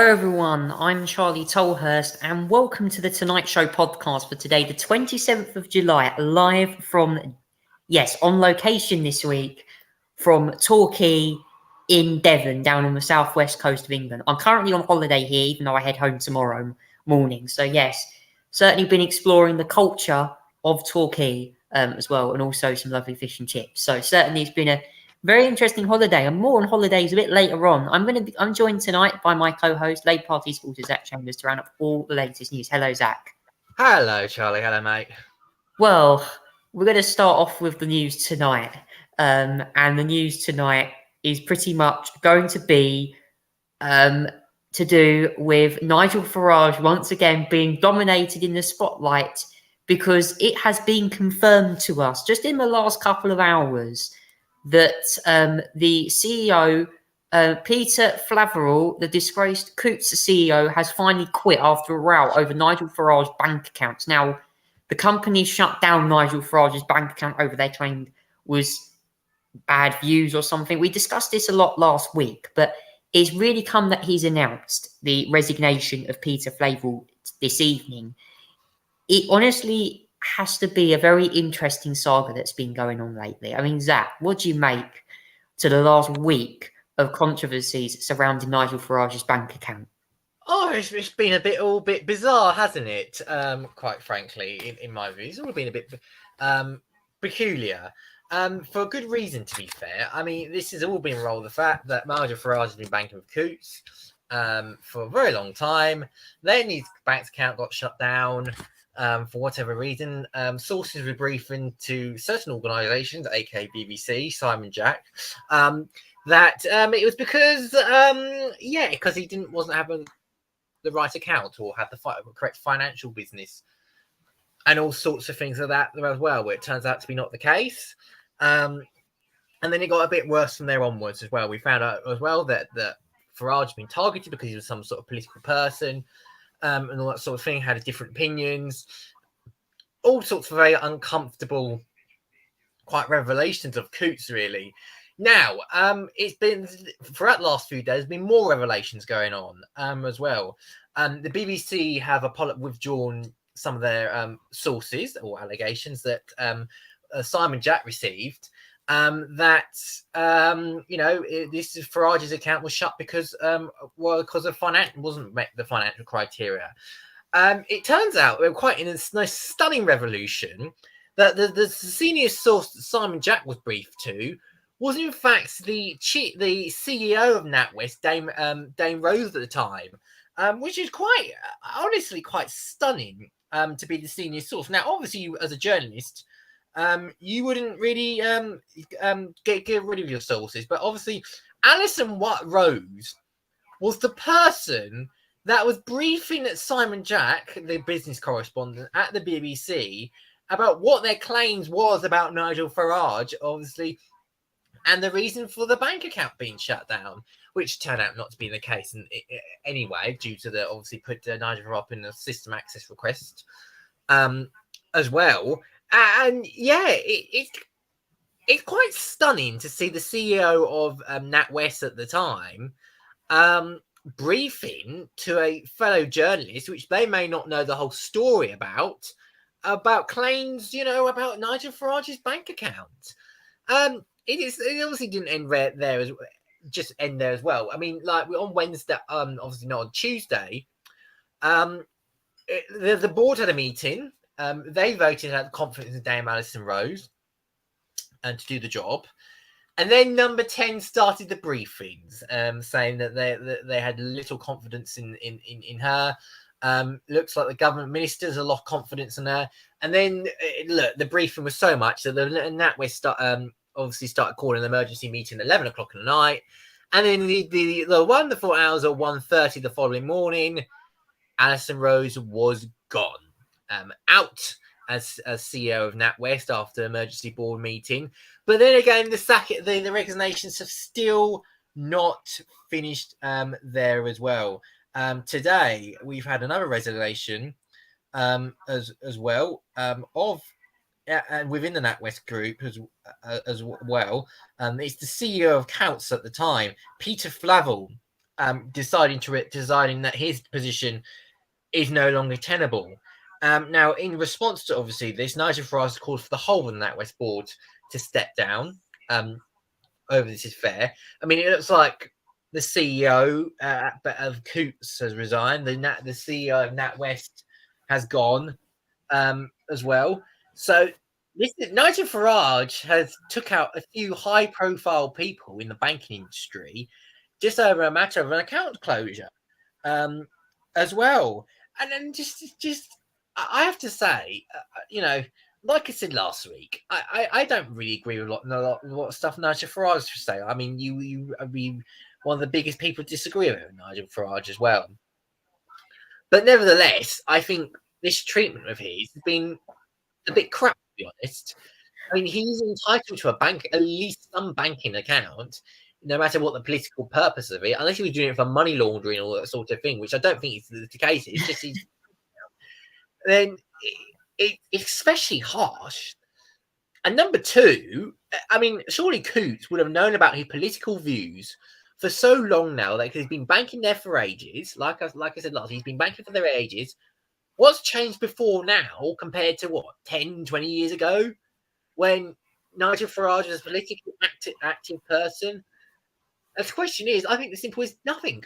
everyone, I'm Charlie Tolhurst, and welcome to the Tonight Show podcast for today, the 27th of July, live from, on location this week from Torquay in Devon, down on the southwest coast of England. I'm currently on holiday here, even though I head home tomorrow morning. So, yes, certainly been exploring the culture of Torquay as well, and also some lovely fish and chips. So, certainly it's been a very interesting holiday, and more on holidays a bit later on. I'm joined tonight by my co-host, Labour Party supporter Zach Chambers, to round up all the latest news. Hello, Zach. Hello, Charlie. Hello, mate. Well, we're going to start off with the news tonight, and the news tonight is pretty much going to be to do with Nigel Farage once again being dominated in the spotlight, because it has been confirmed to us just in the last couple of hours that the CEO, Peter Flaverall, the disgraced Coutts CEO, has finally quit after a row over Nigel Farage's bank accounts. Now, the company shut down Nigel Farage's bank account over they claimed was bad views or something. We discussed this a lot last week, but it's really come that he's announced the resignation of Peter Flaverall this evening. It honestly has to be a very interesting saga that's been going on lately. I mean, Zach, what do you make to the last week of controversies surrounding Nigel Farage's bank account? Oh, it's been a bit bizarre, hasn't it? Quite frankly, in my view, it's all been a bit peculiar. For a good reason, to be fair. I mean, this has all been rolled the fact that Nigel Farage has been banking with Coutts for a very long time. Then his bank account got shut down. For whatever reason, sources were briefing to certain organisations, aka BBC, Simon Jack, that it was because he wasn't having the right account or had the correct financial business, and all sorts of things like that as well. Where it turns out to be not the case, and then it got a bit worse from there onwards as well. We found out as well that Farage had been targeted because he was some sort of political person. And all that sort of thing, had different opinions, all sorts of very uncomfortable, quite revelations of Coutts, really. Now, it's been, throughout the last few days, there's been more revelations going on as well. The BBC have withdrawn some of their sources or allegations that Simon Jack received. This Farage's account was shut because of wasn't met the financial criteria. It turns out, quite in a nice stunning revolution, that the senior source that Simon Jack was briefed to was in fact the CEO of NatWest, Dame Rose at the time, which is quite honestly quite stunning to be the senior source. Now, obviously, you as a journalist, you wouldn't really get rid of your sources. But obviously, Alison Rose was the person that was briefing Simon Jack, the business correspondent at the BBC, about what their claims was about Nigel Farage, obviously, and the reason for the bank account being shut down, which turned out not to be the case anyway, due to the obviously put Nigel Farage in a system access request as well. And yeah, it's quite stunning to see the CEO of NatWest at the time briefing to a fellow journalist, which they may not know the whole story about claims, about Nigel Farage's bank account. It obviously didn't end there as well. I mean, like on Wednesday, obviously not on Tuesday. The board had a meeting. They voted at confidence in Dame Alison Rose and to do the job. And then Number 10 started the briefings, saying that they had little confidence in her. Looks like the government ministers a lot of confidence in her. And then, the briefing was so much that the NatWest obviously started calling an emergency meeting at 11 o'clock in the night. And then the wonderful hours of 1:30 the following morning, Alison Rose was gone. Out as CEO of NatWest after emergency board meeting. But then again, the resignations have still not finished there as well. Today, we've had another resignation as well of and within the NatWest group as well. It's the CEO of Coutts at the time, Peter Flaverall. deciding that his position is no longer tenable. Now, in response to obviously this, Nigel Farage called for the whole of the NatWest board to step down over this affair. I mean, it looks like the CEO of Coots has resigned. The CEO of NatWest has gone as well. So Nigel Farage has took out a few high-profile people in the banking industry just over a matter of an account closure, as well. And then just I have to say, like I said last week, I don't really agree with a lot of what stuff Nigel Farage to say. I mean, you I mean, one of the biggest people disagree with Nigel Farage as well. But nevertheless, I think this treatment of his has been a bit crap, to be honest. I mean, he's entitled to at least some banking account, no matter what the political purpose of it, unless he was doing it for money laundering or that sort of thing, which I don't think is the case. It's just then it's especially harsh. And number two, I mean, surely Coots would have known about his political views for so long now that he's been banking there for ages. Like I said last, he's been banking for their ages. What's changed before now compared to 10, 20 years ago when Nigel Farage was a politically active person? And the question is, I think the simple is nothing.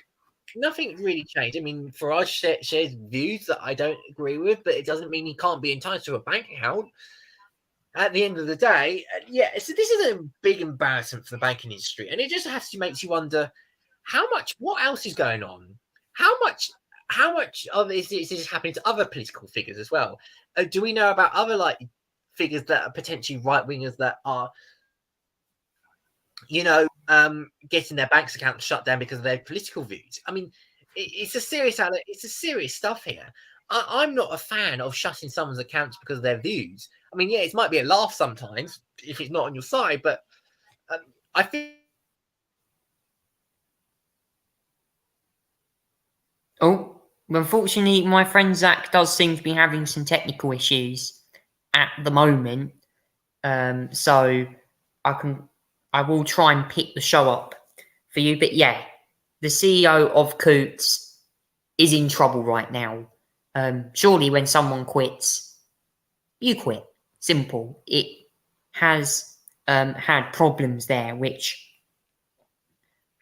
Nothing really changed. I mean, Farage shares views that I don't agree with, but it doesn't mean he can't be entitled to a bank account. At the end of the day, so this is a big embarrassment for the banking industry, and it just makes you wonder what else is going on? How much of this is happening to other political figures as well? Do we know about other figures that are potentially right wingers that are, getting their bank accounts shut down because of their political views? I mean, it's a serious stuff here. I'm not a fan of shutting someone's accounts because of their views. I mean, it might be a laugh sometimes if it's not on your side, but I think. Oh, unfortunately, my friend Zach does seem to be having some technical issues at the moment. So I will try and pick the show up for you. But yeah, the CEO of Coots is in trouble right now. Surely when someone quits, you quit. Simple. It has had problems there, which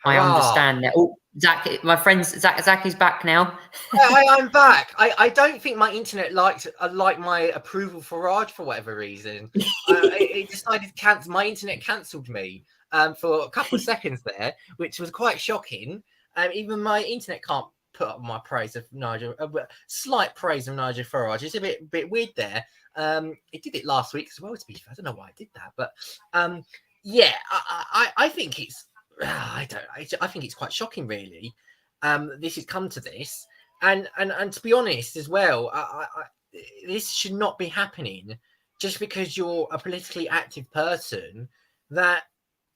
I understand that. Oh, Zach, my friend Zach is back now. I'm back. I don't think my internet liked my approval for Raj for whatever reason. It decided to cancel. My internet cancelled me for a couple of seconds there, which was quite shocking. Even my internet can't put up my praise of Nigel. Slight praise of Nigel Farage. It's a bit weird there. It did it last week as well. To be fair, I don't know why I did that, but I think it's. I think it's quite shocking, really. This has come to this, and to be honest as well, this should not be happening just because you're a politically active person that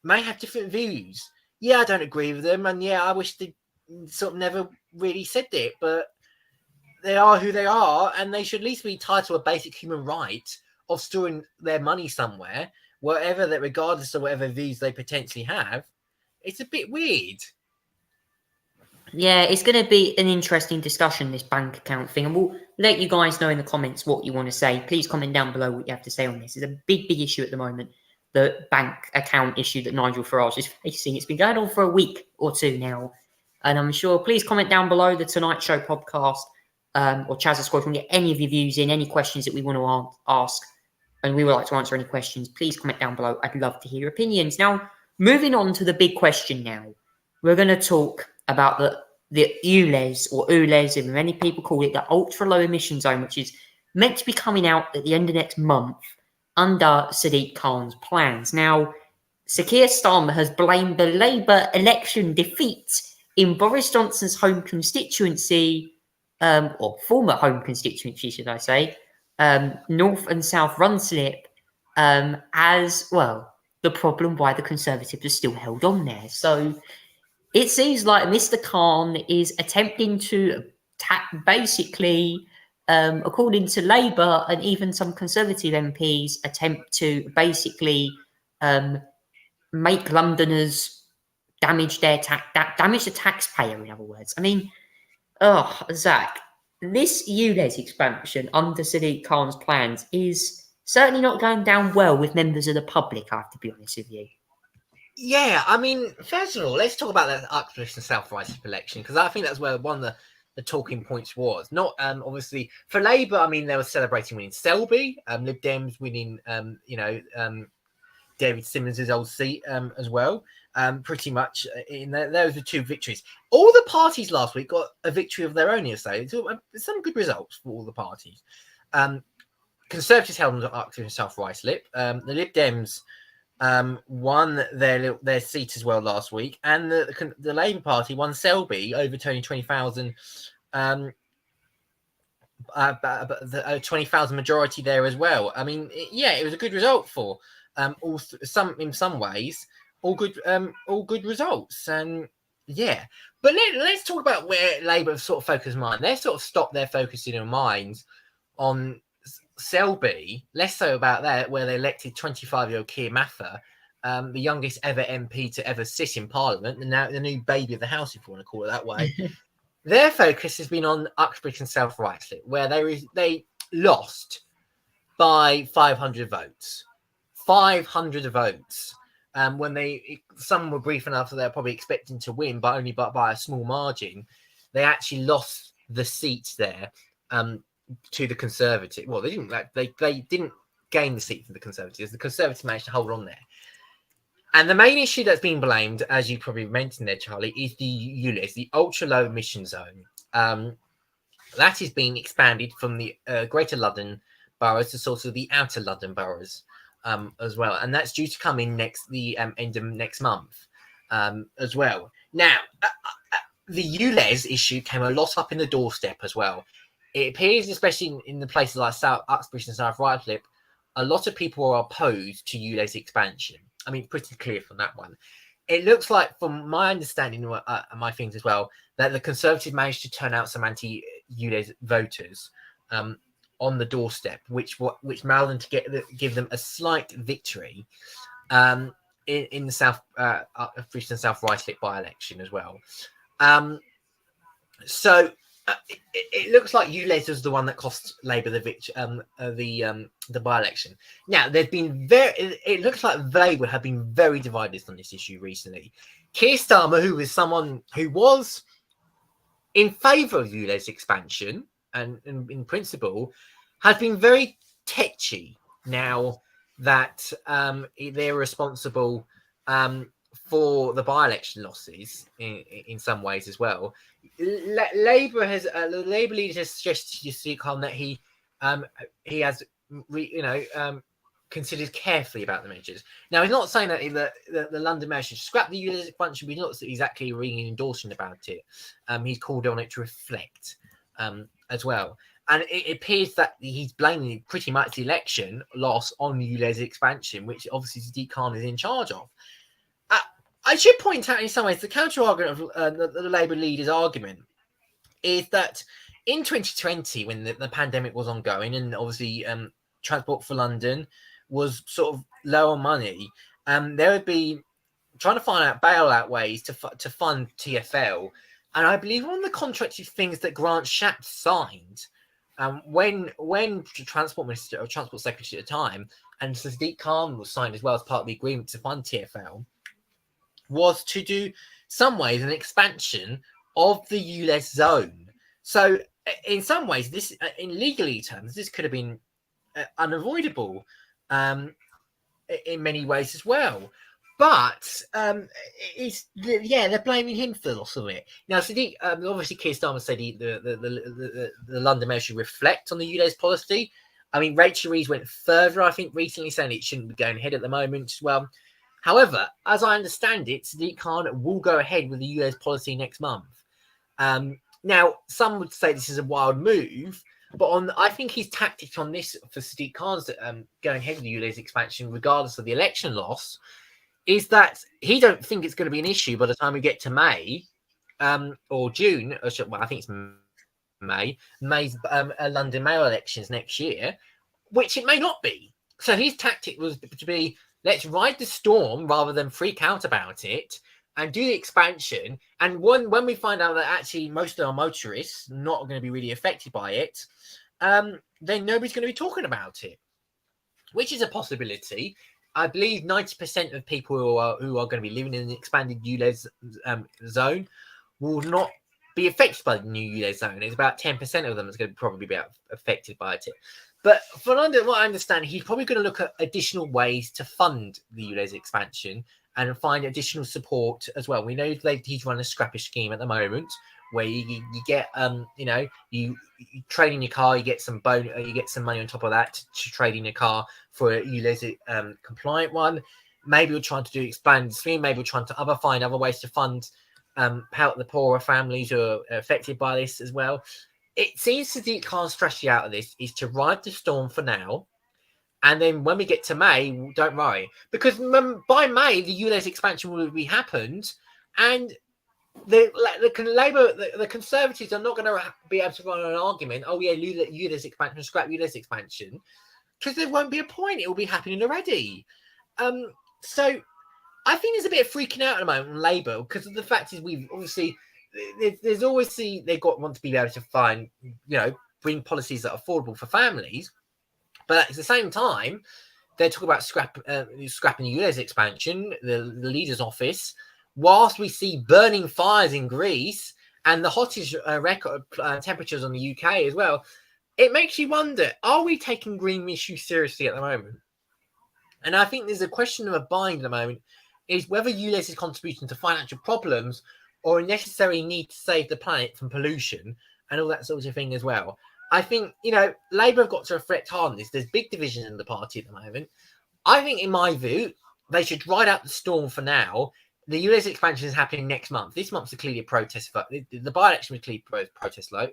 may have different views. Yeah, I don't agree with them, and yeah, I wish they sort of never really said it, but they are who they are, and they should at least be tied to a basic human right of storing their money somewhere, wherever that, regardless of whatever views they potentially have. It's a bit weird. Yeah, it's going to be an interesting discussion, this bank account thing. And we'll let you guys know in the comments what you want to say. Please comment down below what you have to say on this. It's a big issue at the moment, the bank account issue that Nigel Farage is facing. It's been going on for a week or two now. And I'm sure, please comment down below the Tonight Show podcast or Chazza Squad. Get any of your views in, any questions that we want to ask. And we would like to answer any questions. Please comment down below. I'd love to hear your opinions. Now, moving on to the big question now. We're going to talk about the ULEZ, or ULEZ, and many people call it the Ultra Low Emission Zone, which is meant to be coming out at the end of next month under Sadiq Khan's plans. Now, Sir Keir Starmer has blamed the Labour election defeat in Boris Johnson's home constituency, or former home constituency, should I say, North and South Ruislip, as well, the problem why the Conservatives are still held on there. So it seems like Mr. Khan is attempting to basically, according to Labour and even some Conservative MPs, attempt to basically make Londoners damage damage the taxpayer, in other words. I mean, Zach, this ULEZ expansion under Sadiq Khan's plans is certainly not going down well with members of the public, I have to be honest with you. Yeah, I mean, first of all, let's talk about that Uxbridge and South Ruislip election, because I think that's where one of the talking points was. Not obviously for Labour. I mean, they were celebrating winning Selby, Lib Dems winning, David Simmons' old seat as well. Pretty much in those were two victories. All the parties last week got a victory of their own, so some good results for all the parties. Conservatives held on Uxbridge and South Ruislip. The Lib Dems won their seat as well last week, and the Labour Party won Selby, overturning 20,000 20,000 majority there as well. I mean, it was a good result for in some ways all good results. And but let's talk about where Labour have sort of focused mind. They sort of stopped their focusing their minds on Selby, less so about that, where they elected 25-year-old Keir Mather, the youngest ever MP to ever sit in Parliament, and now the new baby of the house, if you want to call it that way. Their focus has been on Uxbridge and South Ruislip, where they lost by 500 votes. 500 votes. When some were brief enough that they're probably expecting to win, but only by a small margin. They actually lost the seat there to the Conservative. Well, they didn't gain the seat for the Conservatives. The Conservatives managed to hold on there. And the main issue that's been blamed, as you probably mentioned there, Charlie, is the ULEZ, the ultra low emission zone. That is being expanded from the Greater London boroughs to sort of the outer London boroughs as well, and that's due to come in end of next month as well. Now, the ULEZ issue came a lot up in the doorstep as well. It appears, especially in the places like Uxbridge and South Ruislip, a lot of people are opposed to ULEZ expansion. I mean, pretty clear from that one. It looks like, from my understanding of my things as well, that the Conservatives managed to turn out some anti-ULEZ voters on the doorstep, which allowed them to give them a slight victory in the South Uxbridge and South Ruislip by-election as well. So it looks like ULEZ was the one that cost Labour the by-election. Now, it looks like Labour have been very divided on this issue recently. Keir Starmer, who was someone who was in favour of ULEZ expansion and in principle, has been very tetchy now that they're responsible for the by-election losses in some ways as well. The Labour leader has suggested to Sadiq Khan that he has considered carefully about the measures. Now, he's not saying that the London Mayor should scrap the ULEZ expansion, but he's not exactly ringing endorsing about it. He's called on it to reflect as well. And it appears that he's blaming pretty much the election loss on ULEZ expansion, which obviously Sadiq Khan is in charge of. I should point out in some ways the counter-argument of the Labour leader's argument is that in 2020, when the pandemic was ongoing and obviously Transport for London was sort of low on money, there would be trying to find out bailout ways to fund TfL. And I believe one of the contracted things that Grant Shapps signed when Transport Minister or Transport Secretary at the time, and Sadiq Khan was signed as well as part of the agreement to fund TfL, was to do some ways an expansion of the ULEZ zone. So in some ways, this in legally terms, this could have been unavoidable in many ways as well. But they're blaming him for the loss of it. Now, Sadiq, obviously, Keir Starmer said the London Mayor should reflect on the ULEZ policy. I mean, Rachel Reeves went further, I think, recently, saying it shouldn't be going ahead at the moment as well. However, as I understand it, Sadiq Khan will go ahead with the ULEZ policy next month. Now, some would say this is a wild move, but I think his tactics on this for Sadiq Khan's going ahead with the ULEZ expansion, regardless of the election loss, is that he don't think it's going to be an issue by the time we get to May or June. Well, I think it's May's London mayor elections next year, which it may not be. So his tactic was to be, let's ride the storm rather than freak out about it and do the expansion. And when we find out that actually most of our motorists not going to be really affected by it, then nobody's going to be talking about it, which is a possibility. I believe 90% of people who are going to be living in the expanded ULEZ zone will not be affected by the new ULEZ zone. It's about 10% of them that's going to probably be affected by it. But from what I understand, he's probably going to look at additional ways to fund the ULEZ expansion and find additional support as well. We know he's run a scrappage scheme at the moment where you get you trade in your car, you get some money on top of that to trade in your car for a ULEZ compliant one. Maybe we're trying to do expanded scheme. Maybe we're trying to find other ways to fund help the poorer families who are affected by this as well. It seems Sadiq Khan's strategy out of this is to ride the storm for now. And then when we get to May, don't worry. Because by May, the ULEZ expansion will be happened. And the Conservatives are not going to be able to run an argument, oh, yeah, ULEZ expansion, scrap ULEZ expansion. Because there won't be a point. It will be happening already. So I think there's a bit of freaking out at the moment on Labour because of the fact is we've obviously there's always want to be able to find bring policies that are affordable for families, but at the same time they're talking about scrapping the ULEZ expansion, the leader's office, whilst we see burning fires in Greece and the hottest record temperatures on the UK as well. It makes you wonder: are we taking green issues seriously at the moment? And I think there's a question of a bind at the moment. Is whether ULEZ is contributing to financial problems or a necessary need to save the planet from pollution and all that sort of thing as well. I think, Labour have got to reflect hard on this. There's big division in the party at the moment. I think, in my view, they should ride out the storm for now. The ULEZ expansion is happening next month. This month's clearly a protest vote. The by-election was clearly a protest vote.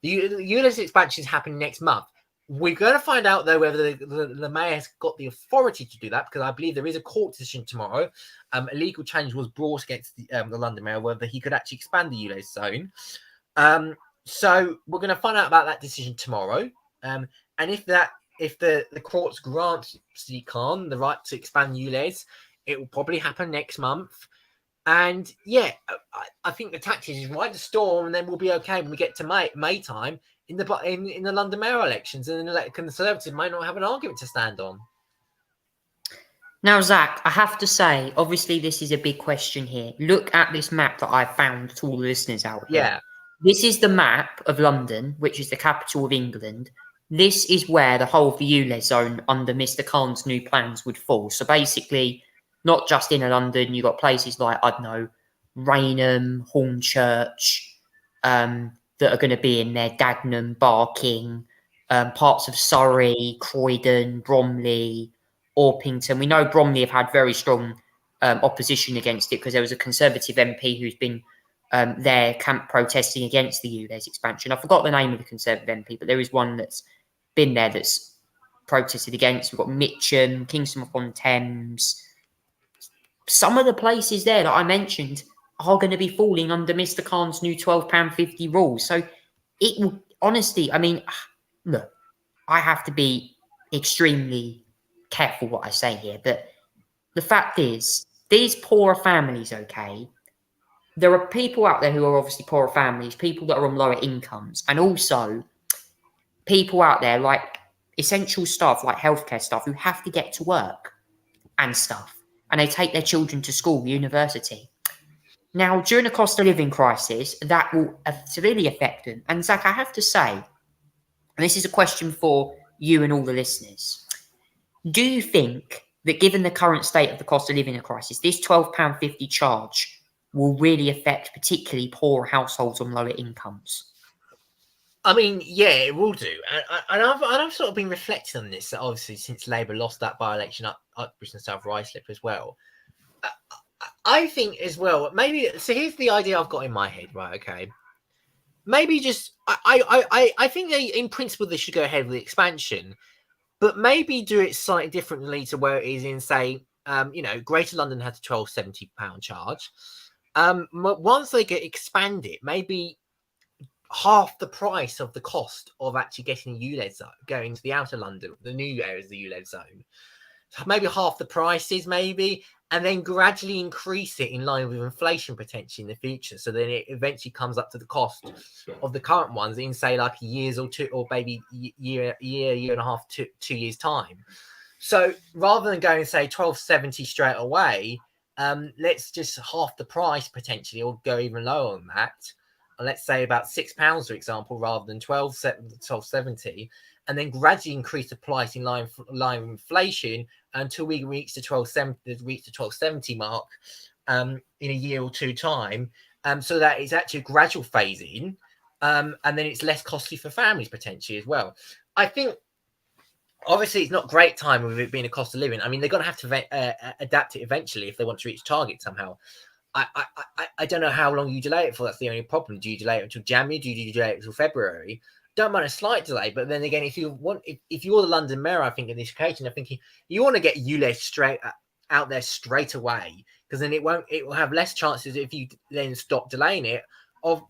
The ULEZ expansion is happening next month. We're going to find out, though, whether the mayor has got the authority to do that, because I believe there is a court decision tomorrow. A legal challenge was brought against the London mayor, whether he could actually expand the ULEZ zone. So we're going to find out about that decision tomorrow. And if the courts grant Sadiq Khan the right to expand ULEZ, it will probably happen next month. And yeah, I think the tactic is ride the storm, and then we'll be okay when we get to May time. In the London mayoral elections, and then the Conservatives might not have an argument to stand on. Now, Zach, I have to say, obviously, this is a big question here. Look at this map that I found to all the listeners out here. Yeah. This is the map of London, which is the capital of England. This is where the whole of the ULEZ zone under Mr. Khan's new plans would fall. So basically, not just in London, you've got places like, I don't know, Rainham, Hornchurch, that are going to be in there, Dagenham, Barking, parts of Surrey, Croydon, Bromley, Orpington. We know Bromley have had very strong opposition against it because there was a Conservative MP who's been there camp protesting against the ULEZ expansion. I forgot the name of the Conservative MP, but there is one that's been there that's protested against. We've got Mitcham, Kingston upon Thames. Some of the places there that I mentioned are going to be falling under Mr. Khan's new £12.50 rule. So it will, honestly, I mean, look, I have to be extremely careful what I say here, but the fact is, these poorer families, okay, there are people out there who are obviously poorer families, people that are on lower incomes, and also people out there like essential staff, like healthcare staff, who have to get to work and stuff, and they take their children to school, university. Now, during the cost of living crisis, that will severely affect them. And Zach, I have to say, and this is a question for you and all the listeners, do you think that given the current state of the cost of living crisis, this £12.50 charge will really affect particularly poor households on lower incomes? I mean, yeah, it will do. And I've sort of been reflecting on this, obviously, since Labour lost that by-election up Bristol South Ruislip as well. I think as well, maybe, so here's the idea I've got in my head, right, okay? Maybe just, I think in principle they should go ahead with the expansion, but maybe do it slightly differently to where it is in, say, Greater London had a £12.70 charge. Once they get expanded, maybe half the price of the cost of actually getting a ULEZ zone, going to the outer London, the new areas of the ULEZ zone. Maybe half the prices, maybe, and then gradually increase it in line with inflation potentially in the future. So then it eventually comes up to the cost of the current ones in, say, like years or two, or maybe year and a half, 2 years time. So rather than going, say, 1270 straight away, let's just half the price potentially, or go even lower than that. Let's say about £6, for example, rather than 1270, and then gradually increase the price in line with inflation until we reach the 1270 mark in a year or two time, so that it's actually a gradual phase in, and then it's less costly for families potentially as well. I think obviously it's not great time with it being a cost of living. I mean, they're going to have to adapt it eventually if they want to reach target somehow. I don't know how long you delay it for. That's the only problem. Do you delay it until January? Do you delay it until February? Don't mind a slight delay, but then again, if you're the London Mayor, I think in this occasion, I think you want to get ULEZ straight out there straight away, because then it will have less chances, if you then stop delaying it, of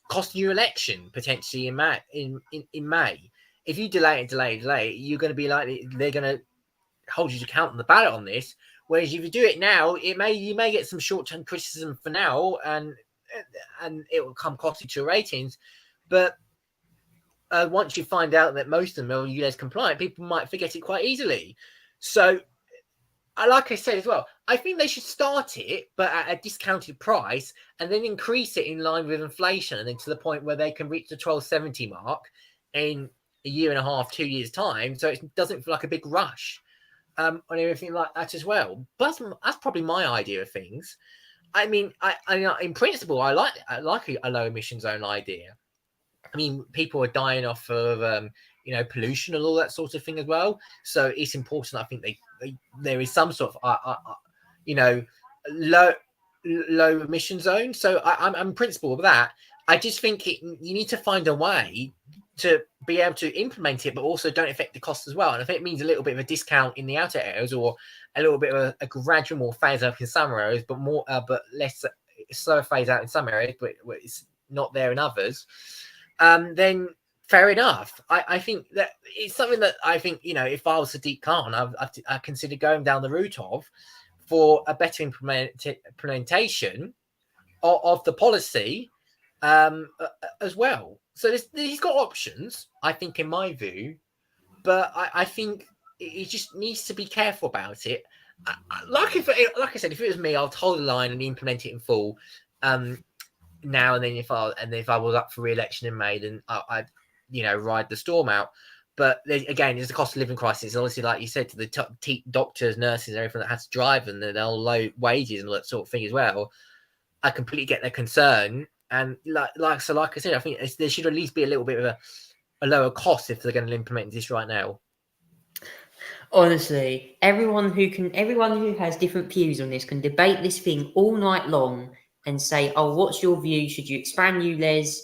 costing you election potentially in May. If you delay it, you're going to be likely they're going to hold you to account on the ballot on this. Whereas if you do it now, you may get some short-term criticism for now, and it will come costly to your ratings. But once you find out that most of them are ULEZ compliant, people might forget it quite easily. So, like I said as well, I think they should start it, but at a discounted price, and then increase it in line with inflation, and then to the point where they can reach the 1270 mark in a year and a half, 2 years time, so it doesn't feel like a big rush on everything like that as well. But that's probably my idea of things. I mean, I in principle, I like a low emission zone idea. I mean, people are dying off of pollution and all that sort of thing as well. So it's important. I think there is some sort of low emission zone. So I'm in principle of that. I just think you need to find a way to be able to implement it, but also don't affect the cost as well. And if it means a little bit of a discount in the outer areas, or a little bit of a gradual more phase up in some areas, but more but less slower phase out in some areas, but it's not there in others, then fair enough. I think that it's something that I think, if I was Sadiq Khan, I consider going down the route of, for a better implementation of the policy as well. So he's got options, I think, in my view, but I think he just needs to be careful about it. Like I said, if it was me, I'll hold the line and implement it in full now and then. If I was up for re-election in May, then I'd ride the storm out. But again, there's a cost of living crisis. Obviously, like you said, to the doctors, nurses, and everything that has to drive, and they're all low wages and all that sort of thing as well. I completely get their concern. And like I said, I think there should at least be a little bit of a lower cost if they're going to implement this right now. Honestly, everyone who has different views on this can debate this thing all night long and say, "Oh, what's your view? Should you expand ULEZ?"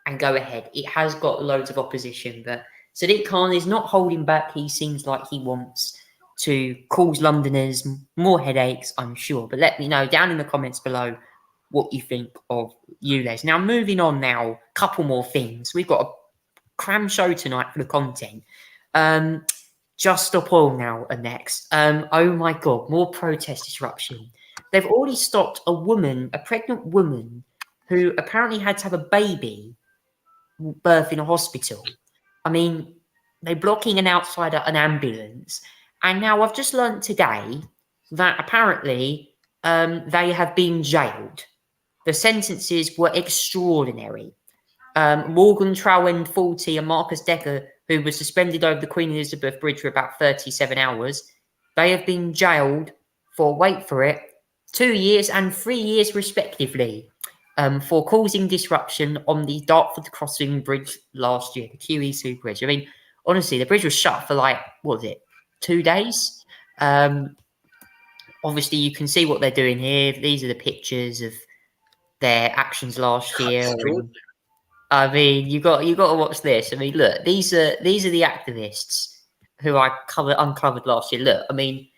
And go ahead. It has got loads of opposition, but Sadiq Khan is not holding back. He seems like he wants to cause Londoners more headaches, I'm sure. But let me know down in the comments below what you think of ULEZ. Now, moving on now, couple more things. We've got a cram show tonight for the content. Just Stop Oil now are next. Oh my God, more protest disruption. They've already stopped a pregnant woman who apparently had to have a baby birth in a hospital. I mean, they're blocking an ambulance. And now I've just learned today that apparently they have been jailed. The sentences were extraordinary. Morgan Trowen, 40, and Marcus Decker, who was suspended over the Queen Elizabeth Bridge for about 37 hours, they have been jailed for, wait for it, 2 years and 3 years respectively, for causing disruption on the Dartford Crossing Bridge last year, the QE2 bridge. I mean, honestly, the bridge was shut for 2 days? Obviously, you can see what they're doing here. These are the pictures of their actions last year. I mean, you got to watch this. I mean, look, these are the activists who I uncovered last year. Look, I mean,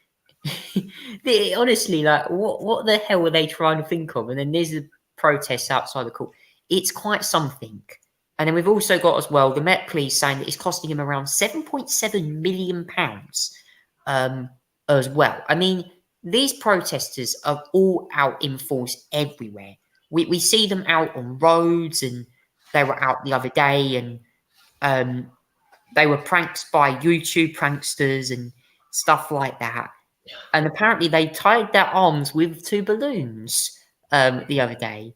honestly, what the hell were they trying to think of? And then there's the protests outside the court. It's quite something. And then we've also got as well the Met Police saying that it's costing him around £7.7 million as well. I mean, these protesters are all out in force everywhere. We see them out on roads, and they were out the other day, and they were pranked by YouTube pranksters and stuff like that. And apparently they tied their arms with two balloons the other day.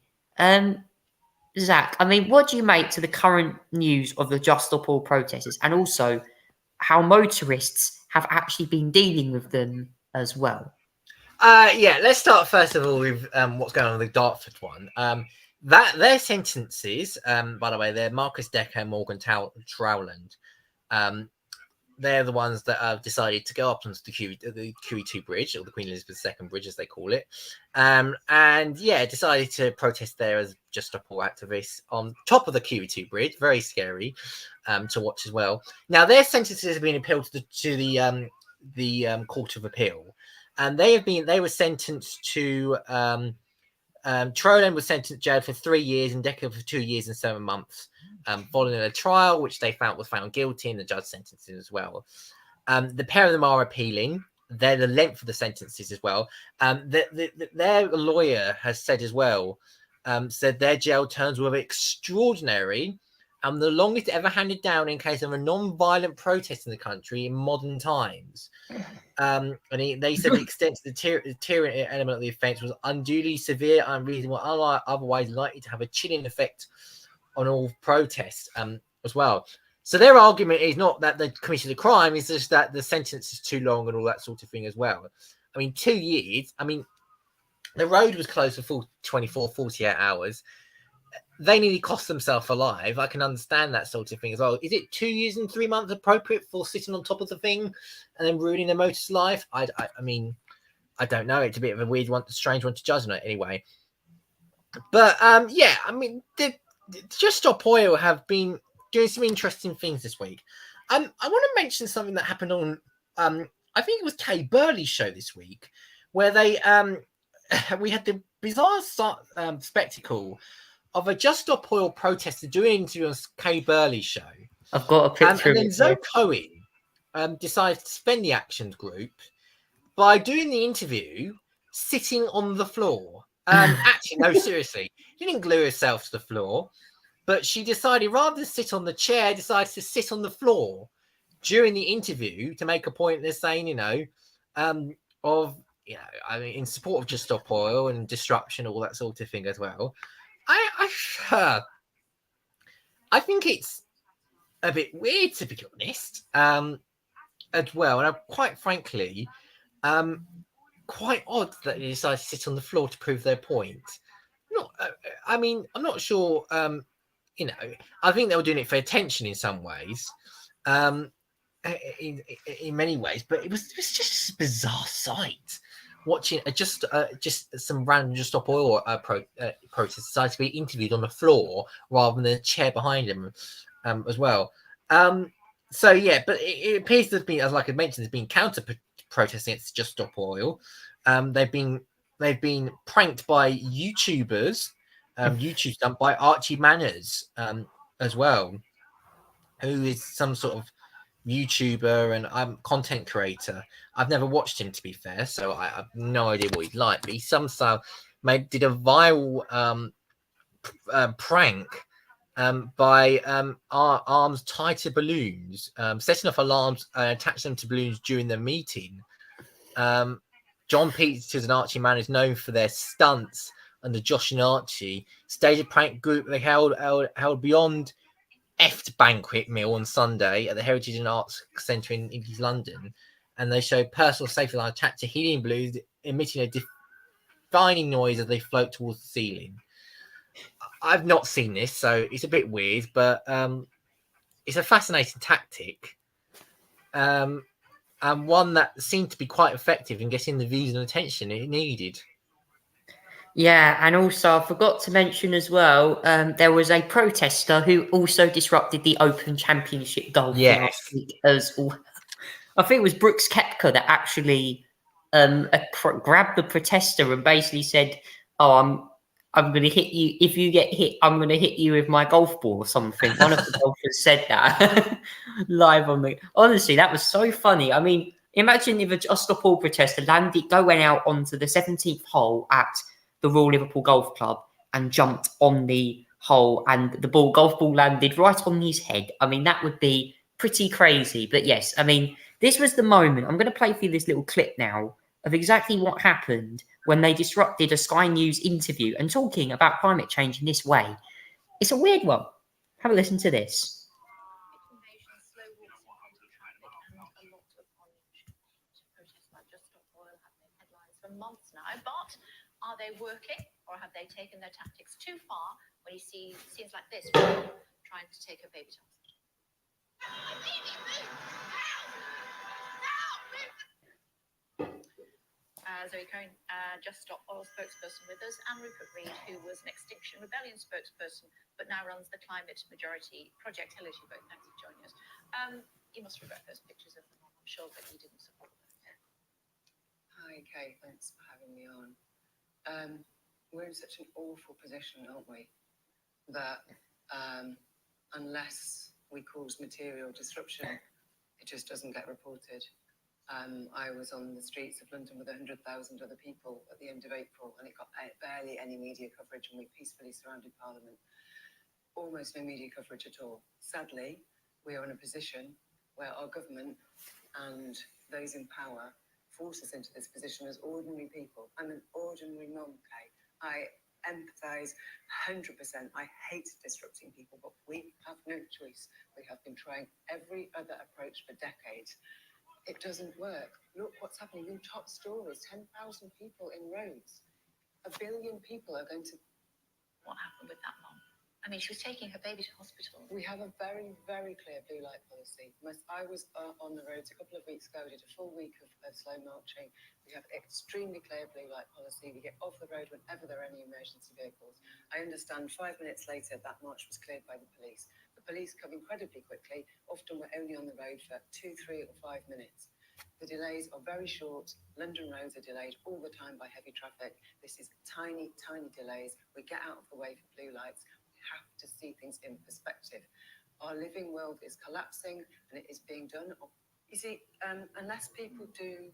Zach, I mean, what do you make to the current news of the Just Stop Oil protesters, and also how motorists have actually been dealing with them as well? Yeah, let's start first of all with what's going on with the Dartford one. That their sentences, by the way, they're Marcus Decker and Morgan Trowland. They're the ones that have decided to go up onto the QE2 bridge, or the Queen Elizabeth II bridge, as they call it. And yeah, decided to protest there as Just Stop Oil activists on top of the QE2 bridge. Very scary to watch as well. Now, their sentences have been appealed to the Court of Appeal, and they were sentenced to Trowland was sentenced to jail for 3 years and Decker for 2 years and 7 months, following a trial which they was found guilty, and the judge sentenced him as well. The pair of them are appealing. They're the length of the sentences as well. Their lawyer has said as well, said their jail terms were extraordinary and the longest ever handed down in case of a non-violent protest in the country in modern times. And they said the extent of the tyranny element of the offence was unduly severe, unreasonable, otherwise likely to have a chilling effect on all protests as well. So their argument is not that they committed a crime, it's just that the sentence is too long and all that sort of thing as well. I mean, 2 years, I mean, the road was closed for 24, 48 hours. They nearly cost themselves alive. I can understand that sort of thing as well. Is it 2 years and 3 months appropriate for sitting on top of the thing and then ruining a motor's life? I mean, I don't know. It's a bit of a weird one, a strange one to judge on it anyway. But yeah, I mean, Just Stop Oil have been doing some interesting things this week. I want to mention something that happened on, I think it was Kay Burley's show this week, where they we had the bizarre spectacle of a Just Stop Oil protester doing an interview on Kay Burley's show. I've got a picture. And then Zoe Cohen decided to suspend the Actions group by doing the interview sitting on the floor. Actually, no, seriously. She didn't glue herself to the floor, but she decided rather than sit on the chair, decided to sit on the floor during the interview to make a point. They're saying, I mean, in support of Just Stop Oil and disruption, all that sort of thing as well. I think it's a bit weird, to be honest, as well. And quite frankly, quite odd that they decided to sit on the floor to prove their point. I mean, I'm not sure. I think they were doing it for attention in some ways, in many ways. But it was just a bizarre sight. Watching just some random Just Stop Oil protesters decide to be interviewed on the floor rather than a chair behind him, as well. So yeah, but it appears to have been, as like I mentioned, there's been counter protesting against Just Stop Oil. They've been pranked by YouTubers. YouTube's done by Archie Manners as well, who is some sort of YouTuber and content creator. I've never watched him, to be fair, so I have no idea what he's like. But he did a viral prank by arms tied to balloons, setting off alarms and attaching them to balloons during the meeting. John Peters and Archie Manners, known for their stunts under Josh and Archie, staged a prank group they held beyond Effed banquet meal on Sunday at the Heritage and Arts Centre in East London, and they showed personal safety line attached to helium balloons emitting a deafening noise as they float towards the ceiling. I've not seen this, so it's a bit weird, but it's a fascinating tactic, and one that seemed to be quite effective in getting the views and attention it needed. Yeah, and also I forgot to mention as well, there was a protester who also disrupted the Open Championship golf last week as well. I think it was Brooks Koepka that actually grabbed the protester and basically said, "Oh, I'm going to hit you. If you get hit, I'm going to hit you with my golf ball or something." One of the golfers said that live on the. Honestly, that was so funny. I mean, Imagine if a Just Stop All protester went out onto the 17th hole at the Royal Liverpool Golf Club and jumped on the hole, and the golf ball landed right on his head. I mean, that would be pretty crazy. But yes, I mean, this was the moment. I'm going to play for you this little clip now of exactly what happened when they disrupted a Sky News interview and talking about climate change in this way. It's a weird one. Have a listen to this. Months now, but are they working, or have they taken their tactics too far when you see scenes like this trying to take a baby to hospital? Zoe Cohen, Just Stop Oil spokesperson with us, and Rupert Reed, who was an Extinction Rebellion spokesperson but now runs the Climate Majority Project. Hello to you both, thanks for joining us. You must regret those pictures of them. I'm sure that you didn't support them. Hi, Kate. Thanks for having me on. We're in such an awful position, aren't we? That unless we cause material disruption, it just doesn't get reported. I was on the streets of London with 100,000 other people at the end of April, and it got barely any media coverage, and we peacefully surrounded Parliament. Almost no media coverage at all. Sadly, we are in a position where our government and those in power force us into this position as ordinary people. I'm an ordinary mum, Kate. I empathise 100%. I hate disrupting people, but we have no choice. We have been trying every other approach for decades. It doesn't work. Look what's happening in top stories. 10,000 people in roads. 1 billion people are going to... What happened with that mom? I mean, she was taking her baby to hospital. We have a very, very clear blue light policy. I was on the roads a couple of weeks ago. We did a full week of slow marching. We have extremely clear blue light policy. We get off the road whenever there are any emergency vehicles. I understand 5 minutes later that march was cleared by the police. The police come incredibly quickly. Often we're only on the road for 2, 3 or 5 minutes. The delays are very short. London roads are delayed all the time by heavy traffic. This is tiny, tiny delays. We get out of the way for blue lights. Have to see things in perspective. Our living world is collapsing, and it is being done. You see, unless people do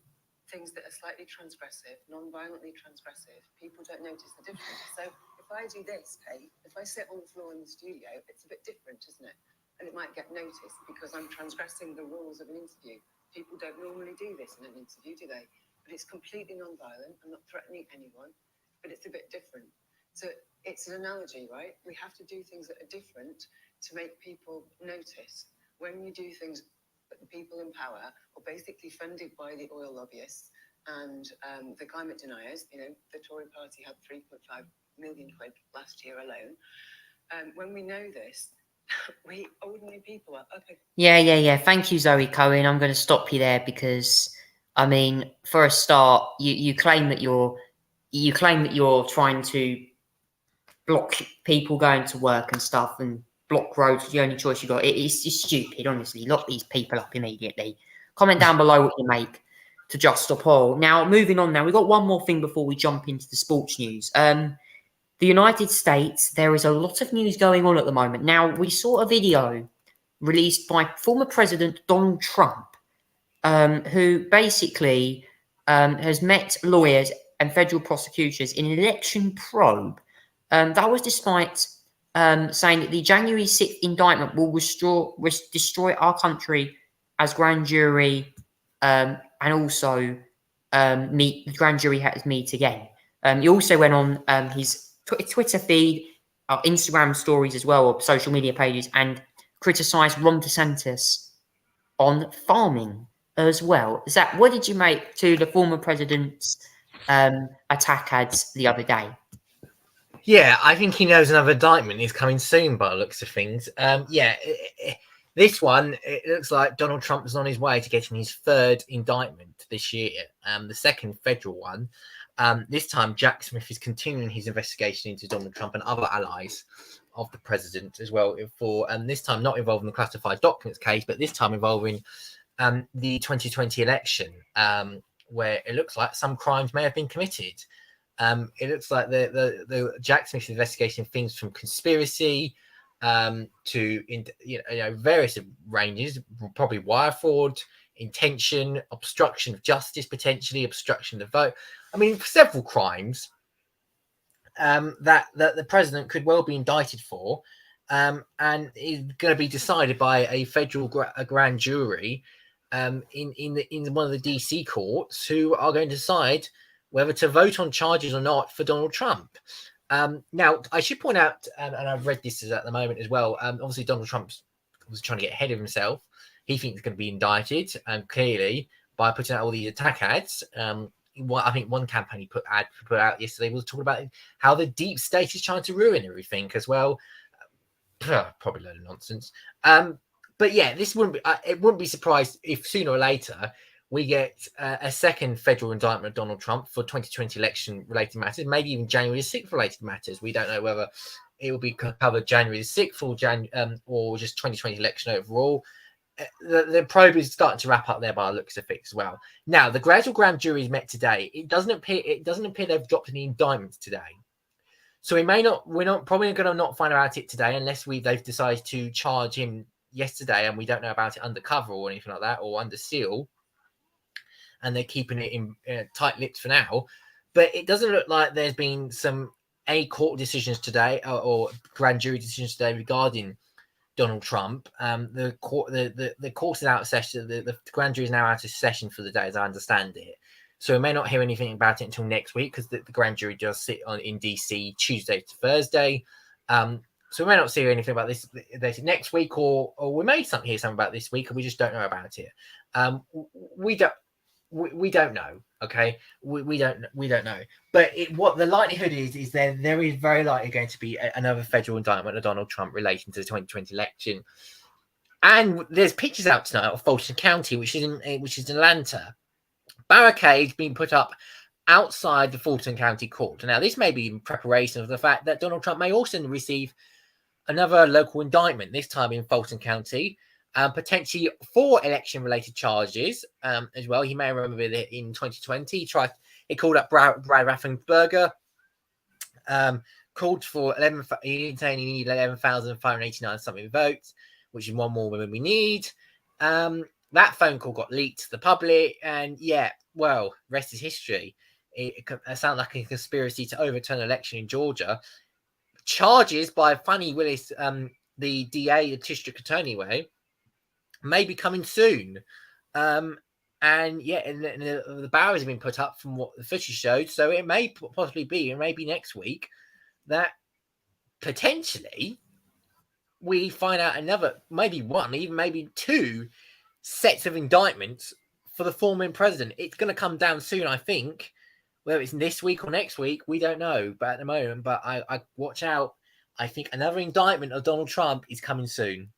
things that are slightly transgressive, non-violently transgressive, people don't notice the difference. So if I do this, Kate, if I sit on the floor in the studio, it's a bit different, isn't it? And it might get noticed because I'm transgressing the rules of an interview. People don't normally do this in an interview, do they? But it's completely non-violent. I'm not threatening anyone, but it's a bit different. So it's an analogy, right? We have to do things that are different to make people notice. When you do things that the people in power are basically funded by the oil lobbyists and the climate deniers, you know, the Tory party had 3.5 million quid last year alone. When we know this, we ordinary people are up. Yeah. Thank you, Zoe Cohen. I'm going to stop you there because, I mean, for a start, you claim that you're trying to block people going to work and stuff, and block roads. The only choice you got. It's just stupid, honestly. Lock these people up immediately. Comment down below what you make to Just Stop Oil. Now, moving on. Now we've got one more thing before we jump into the sports news. The United States, there is a lot of news going on at the moment. Now, we saw a video released by former President Donald Trump, who basically has met lawyers and federal prosecutors in an election probe. That was despite saying that the January 6th indictment will destroy our country as grand jury, and also the grand jury has meet again. He also went on his Twitter feed, Instagram stories as well, or social media pages, and criticised Ron DeSantis on farming as well. Zach, what did you make to the former president's attack ads the other day? Yeah, I think he knows another indictment is coming soon by the looks of things. This one, it looks like Donald Trump is on his way to getting his 3rd indictment this year, the 2nd federal one. This time, Jack Smith is continuing his investigation into Donald Trump and other allies of the president as well, for this time not involving the classified documents case, but this time involving the 2020 election, where it looks like some crimes may have been committed. It looks like the Jack Smith investigation things from conspiracy to various ranges, probably wire fraud, intention, obstruction of justice, potentially obstruction of the vote. I mean, several crimes that the president could well be indicted for, and is going to be decided by a federal grand jury in one of the DC courts, who are going to decide whether to vote on charges or not for Donald Trump. Now, I should point out, and I've read this at the moment as well, obviously Donald Trump's was trying to get ahead of himself. He thinks he's going to be indicted, clearly, by putting out all these attack ads. I think one campaign he put out yesterday was talking about how the deep state is trying to ruin everything as well. Probably a load of nonsense. But yeah, this wouldn't be. It wouldn't be surprised if sooner or later we get a second federal indictment of Donald Trump for 2020 election related matters, maybe even January 6th related matters. We don't know whether it will be covered January 6th or just 2020 election overall. The probe is starting to wrap up there by the looks of it as well. Now, the gradual grand jury is met today. It doesn't appear they've dropped any indictments today. So we're probably going to not find out it today unless they've decided to charge him yesterday and we don't know about it undercover or anything like that, or under seal. And they're keeping it in tight-lipped for now. But it doesn't look like there's been any court decisions today or grand jury decisions today regarding Donald Trump. The court is out of session. The grand jury is now out of session for the day, as I understand it. So we may not hear anything about it until next week, because the grand jury does sit in DC Tuesday to Thursday. So we may not see anything about this next week, or we may hear something about this week, and we just don't know about it. We don't know. Okay, we don't know. But what the likelihood is there is very likely going to be another federal indictment of Donald Trump relating to the 2020 election. And there's pictures out tonight of Fulton County, which is in Atlanta. Barricades being put up outside the Fulton County court. Now, this may be in preparation of the fact that Donald Trump may also receive another local indictment, this time in Fulton County. Potentially 4 election-related charges as well. You may remember that in 2020, he called up Brad Raffensperger, called for 11. He needed 11,589 something votes, which is one more than we need. That phone call got leaked to the public, and rest is history. It sounds like a conspiracy to overturn an election in Georgia. Charges by Fani Willis, the DA, the district attorney, may be coming soon. And the barriers have been put up from what the footage showed. So it may possibly be, next week, that potentially we find out another, maybe one, even maybe 2 sets of indictments for the former president. It's going to come down soon, I think. Whether it's this week or next week, we don't know. But at the moment, I watch out. I think another indictment of Donald Trump is coming soon.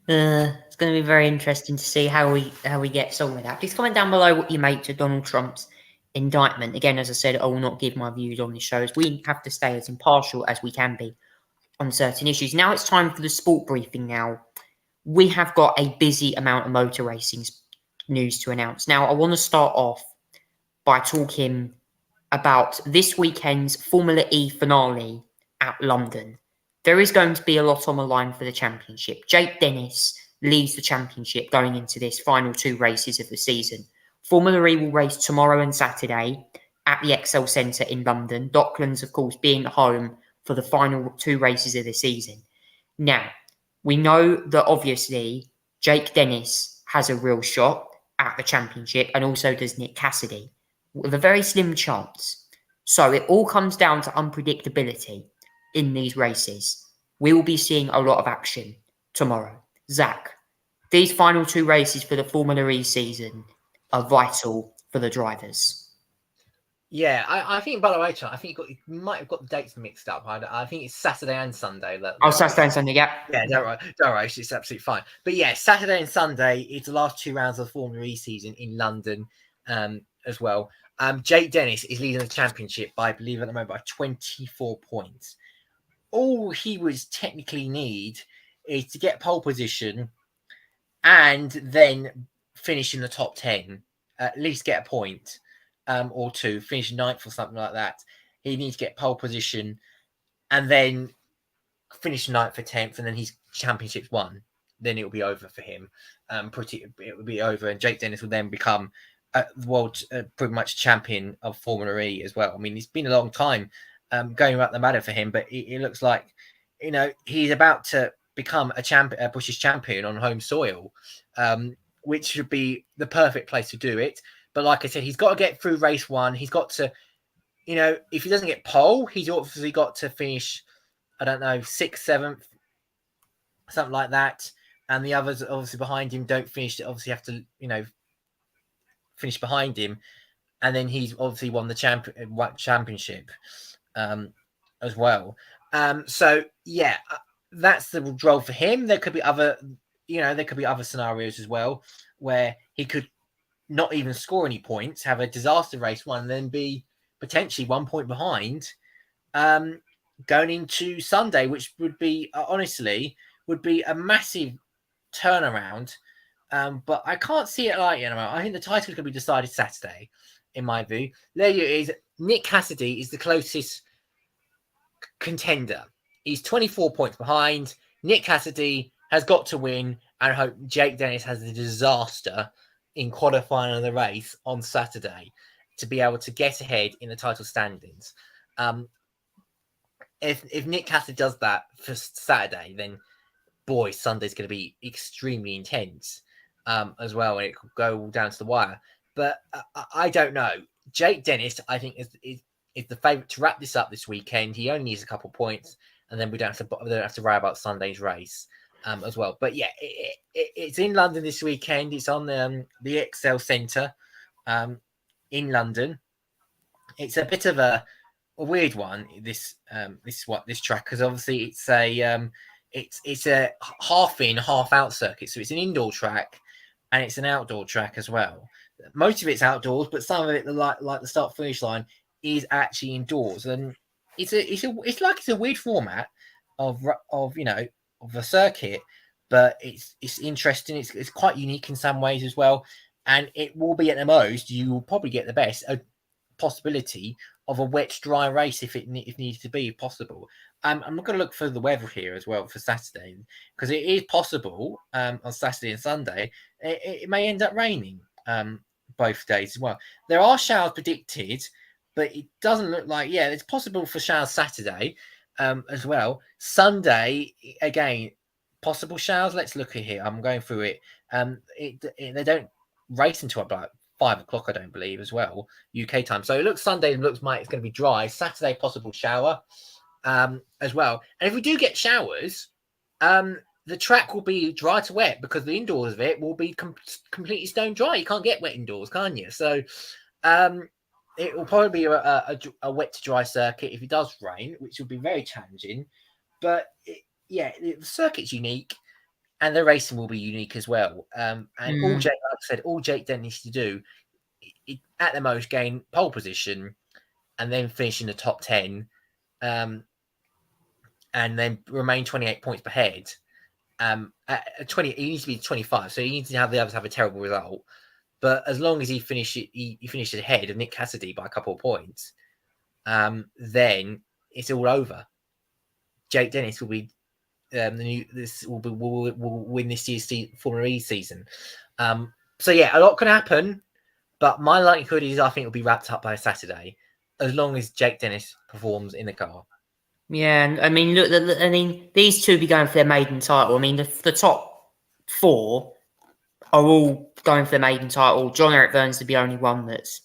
It's going to be very interesting to see how we get on with that. Please comment down below what you make to Donald Trump's indictment. Again, as I said, I will not give my views on this show, as we have to stay as impartial as we can be on certain issues. Now it's time for the sport briefing. Now we have got a busy amount of motor racing news to announce. Now I want to start off by talking about this weekend's Formula E finale at London. There is going to be a lot on the line for the championship. Jake Dennis leads the championship going into this final 2 races of the season. Formula E will race tomorrow and Saturday at the Excel Centre in London. Docklands, of course, being home for the final 2 races of the season. Now, we know that obviously Jake Dennis has a real shot at the championship, and also does Nick Cassidy, with a very slim chance. So it all comes down to unpredictability in these races. We will be seeing a lot of action tomorrow. Zach, these final 2 races for the Formula E season are vital for the drivers. Yeah, I think, by the way, Charles, I think you might have got the dates mixed up. I think it's Saturday and Sunday. Saturday and Sunday, yeah. Yeah, don't worry, it's absolutely fine. But yeah, Saturday and Sunday, it's the last 2 rounds of the Formula E season in London as well. Jake Dennis is leading the championship by, I believe at the moment, by 24 points. All he would technically need is to get pole position and then finish in the top 10, at least get a point or 2, finish 9th or something like that. He needs to get pole position and then finish 9th or 10th, and then his championship's won. then it will be over for him. It will be over, and Jake Dennis will then become the world pretty much champion of Formula E as well. I mean, it's been a long time going about the matter for him, but it looks like, you know, he's about to become a British champion on home soil, which should be the perfect place to do it. But like I said, he's got to get through race one. He's got to, you know, if he doesn't get pole, he's obviously got to finish, I don't know, 6th, 7th, something like that. And the others obviously behind him don't finish. Obviously have to, you know, finish behind him. And then he's obviously won the championship as well. So yeah, that's the role for him. There could be other, you know, there could be other scenarios as well where he could not even score any points, have a disaster race one, and then be potentially 1 point behind going into Sunday, which would be honestly would be a massive turnaround. But I can't see it like that. I think the title could be decided Saturday, in my view. There it is. Nick Cassidy is the closest contender. He's 24 points behind. Nick Cassidy has got to win, and I hope Jake Dennis has the disaster in qualifying of the race on Saturday to be able to get ahead in the title standings. If Nick Cassidy does that for Saturday, then boy, Sunday's going to be extremely intense as well, and it could go down to the wire. But I don't know. Jake Dennis, I think, is the favourite to wrap this up this weekend. He only needs a couple points, and then we don't have to worry about Sunday's race as well. But yeah, it's in London this weekend. It's on the ExCeL Centre in London. It's a bit of a weird one. This track, because obviously it's a half in, half out circuit. So it's an indoor track and it's an outdoor track as well. Most of it's outdoors, but some of it, like the start finish line, is actually indoors. And it's a weird format of a circuit, but it's interesting. It's quite unique in some ways as well. And it will be, at the most, you will probably get the best possibility of a wet, dry race if needs to be possible. I'm not going to look for the weather here as well for Saturday, because it is possible on Saturday and Sunday it may end up raining both days as well. There are showers predicted, but it doesn't look like, it's possible for showers Saturday as well. Sunday, again, possible showers. Let's look at here. I'm going through it. They don't race until about 5 o'clock, I don't believe, as well, UK time. So it looks Sunday, it's going to be dry. Saturday, possible shower as well. And if we do get showers, the track will be dry to wet, because the indoors of it will be completely stone dry. You can't get wet indoors, can you? So it will probably be a wet to dry circuit if it does rain, which will be very challenging. But the circuit's unique, and the racing will be unique as well. All Jake Dennis needs to do, at the most, gain pole position, and then finish in the top 10, and then remain 28 points ahead. At 20, he needs to be 25, so he needs to have the others have a terrible result. But as long as he finishes ahead of Nick Cassidy by a couple of points, then it's all over. Jake Dennis will be will win this year's Formula E season. So a lot can happen, but my likelihood is I think it'll be wrapped up by Saturday, as long as Jake Dennis performs in the car. Yeah, and I mean, look, these two will be going for their maiden title. I mean, the top 4 are all going for the maiden title. John-Eric Vergne's the only one that's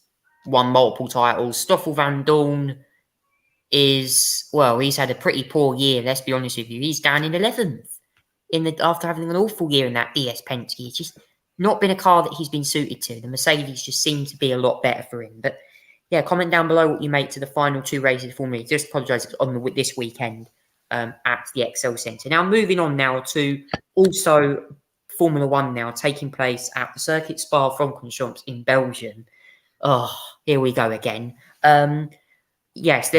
won multiple titles. Stoffel Vandoorne he's had a pretty poor year, let's be honest with you. He's down in 11th after having an awful year in that DS Penske. It's just not been a car that he's been suited to. The Mercedes just seemed to be a lot better for him. But comment down below what you make to the final 2 races for me. Just apologise on this weekend at the ExCeL Centre. Now, moving on now to also Formula 1 now taking place at the Circuit Spa-Francorchamps in Belgium. Oh, here we go again. Yes,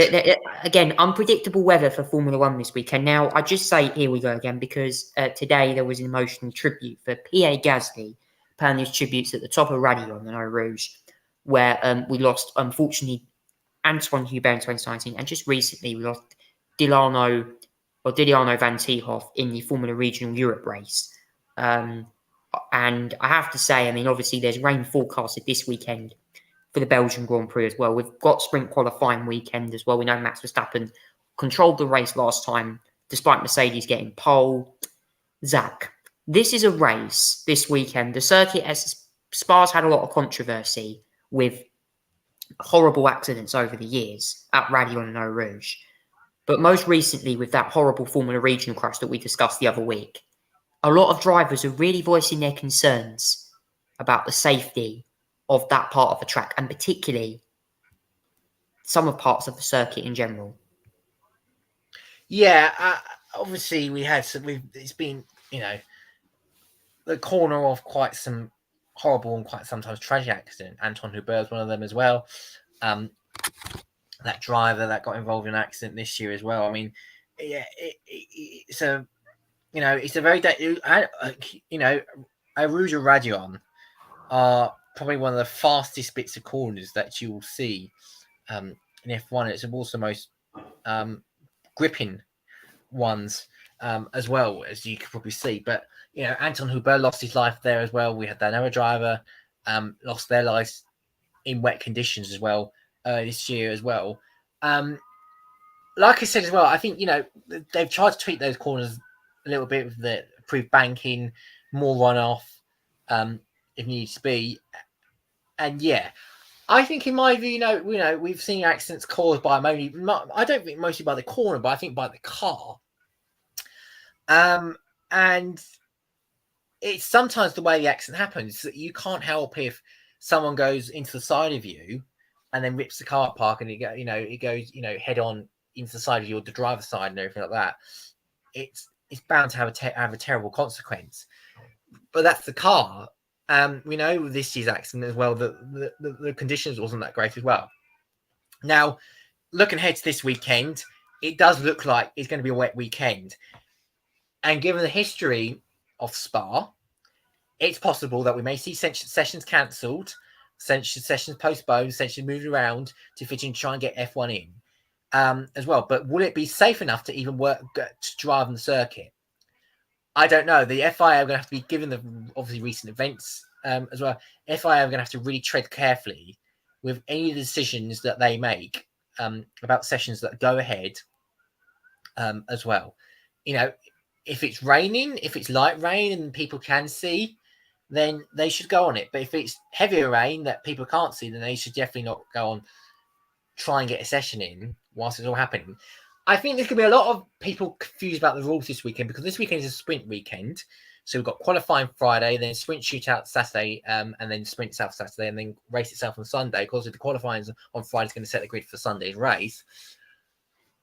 again, unpredictable weather for Formula 1 this weekend. Now, I just say here we go again because today there was an emotional tribute for Pierre Gasly, paying his tributes at the top of Raidillon in Eau Rouge, where we lost, unfortunately, Antoine Hubert in 2019, and just recently we lost Diliano van Tiehoff in the Formula Regional Europe race. And I have to say, I mean, obviously there's rain forecasted this weekend for the Belgian Grand Prix as well. We've got sprint qualifying weekend as well. We know Max Verstappen controlled the race last time, despite Mercedes getting pole. Zach, this is a race this weekend. The circuit, as Spa's had a lot of controversy with horrible accidents over the years at Radion and Eau Rouge. But most recently with that horrible Formula Regional crash that we discussed the other week, a lot of drivers are really voicing their concerns about the safety of that part of the track, and particularly some of parts of the circuit in general. Yeah, obviously it's been, the corner of quite some horrible and quite sometimes tragic accident. Anton Hubert is one of them as well. That driver that got involved in an accident this year as well. I mean, yeah, it's a very, Eau Rouge and Radion are probably one of the fastest bits of corners that you will see in F1. It's also the most gripping ones as well, as you could probably see. But Anton Hubert lost his life there as well. We had that other driver lost their lives in wet conditions as well this year as well. Like I said as well, I think they've tried to tweak those corners a little bit with the improved banking, more runoff if needs to be. And yeah, I think in my view, we've seen accidents caused by I don't think mostly by the corner, but I think by the car. And it's sometimes the way the accident happens that you can't help if someone goes into the side of you and then rips the car park and it goes head on into the side of you, or the driver's side and everything like that. It's bound to have a terrible consequence. But that's the car. We know with this year's accident as well that the conditions wasn't that great as well. Now, looking ahead to this weekend, it does look like it's going to be a wet weekend. And given the history of Spa, it's possible that we may see sessions cancelled, sessions postponed, sessions moved around to fit in, try and get F1 in as well. But will it be safe enough to even to drive on the circuit? I don't know. The FIA are going to have to be, given the obviously recent events as well, FIA are going to have to really tread carefully with any decisions that they make about sessions that go ahead as well. If it's raining, if it's light rain and people can see, then they should go on it. But if it's heavier rain that people can't see, then they should definitely not go on, try and get a session in whilst it's all happening. I think there's going to be a lot of people confused about the rules this weekend, because this weekend is a sprint weekend. So we've got qualifying Friday, then sprint shootout Saturday, and then sprint South Saturday, and then race itself on Sunday. Of course, the qualifying on Friday is going to set the grid for Sunday's race.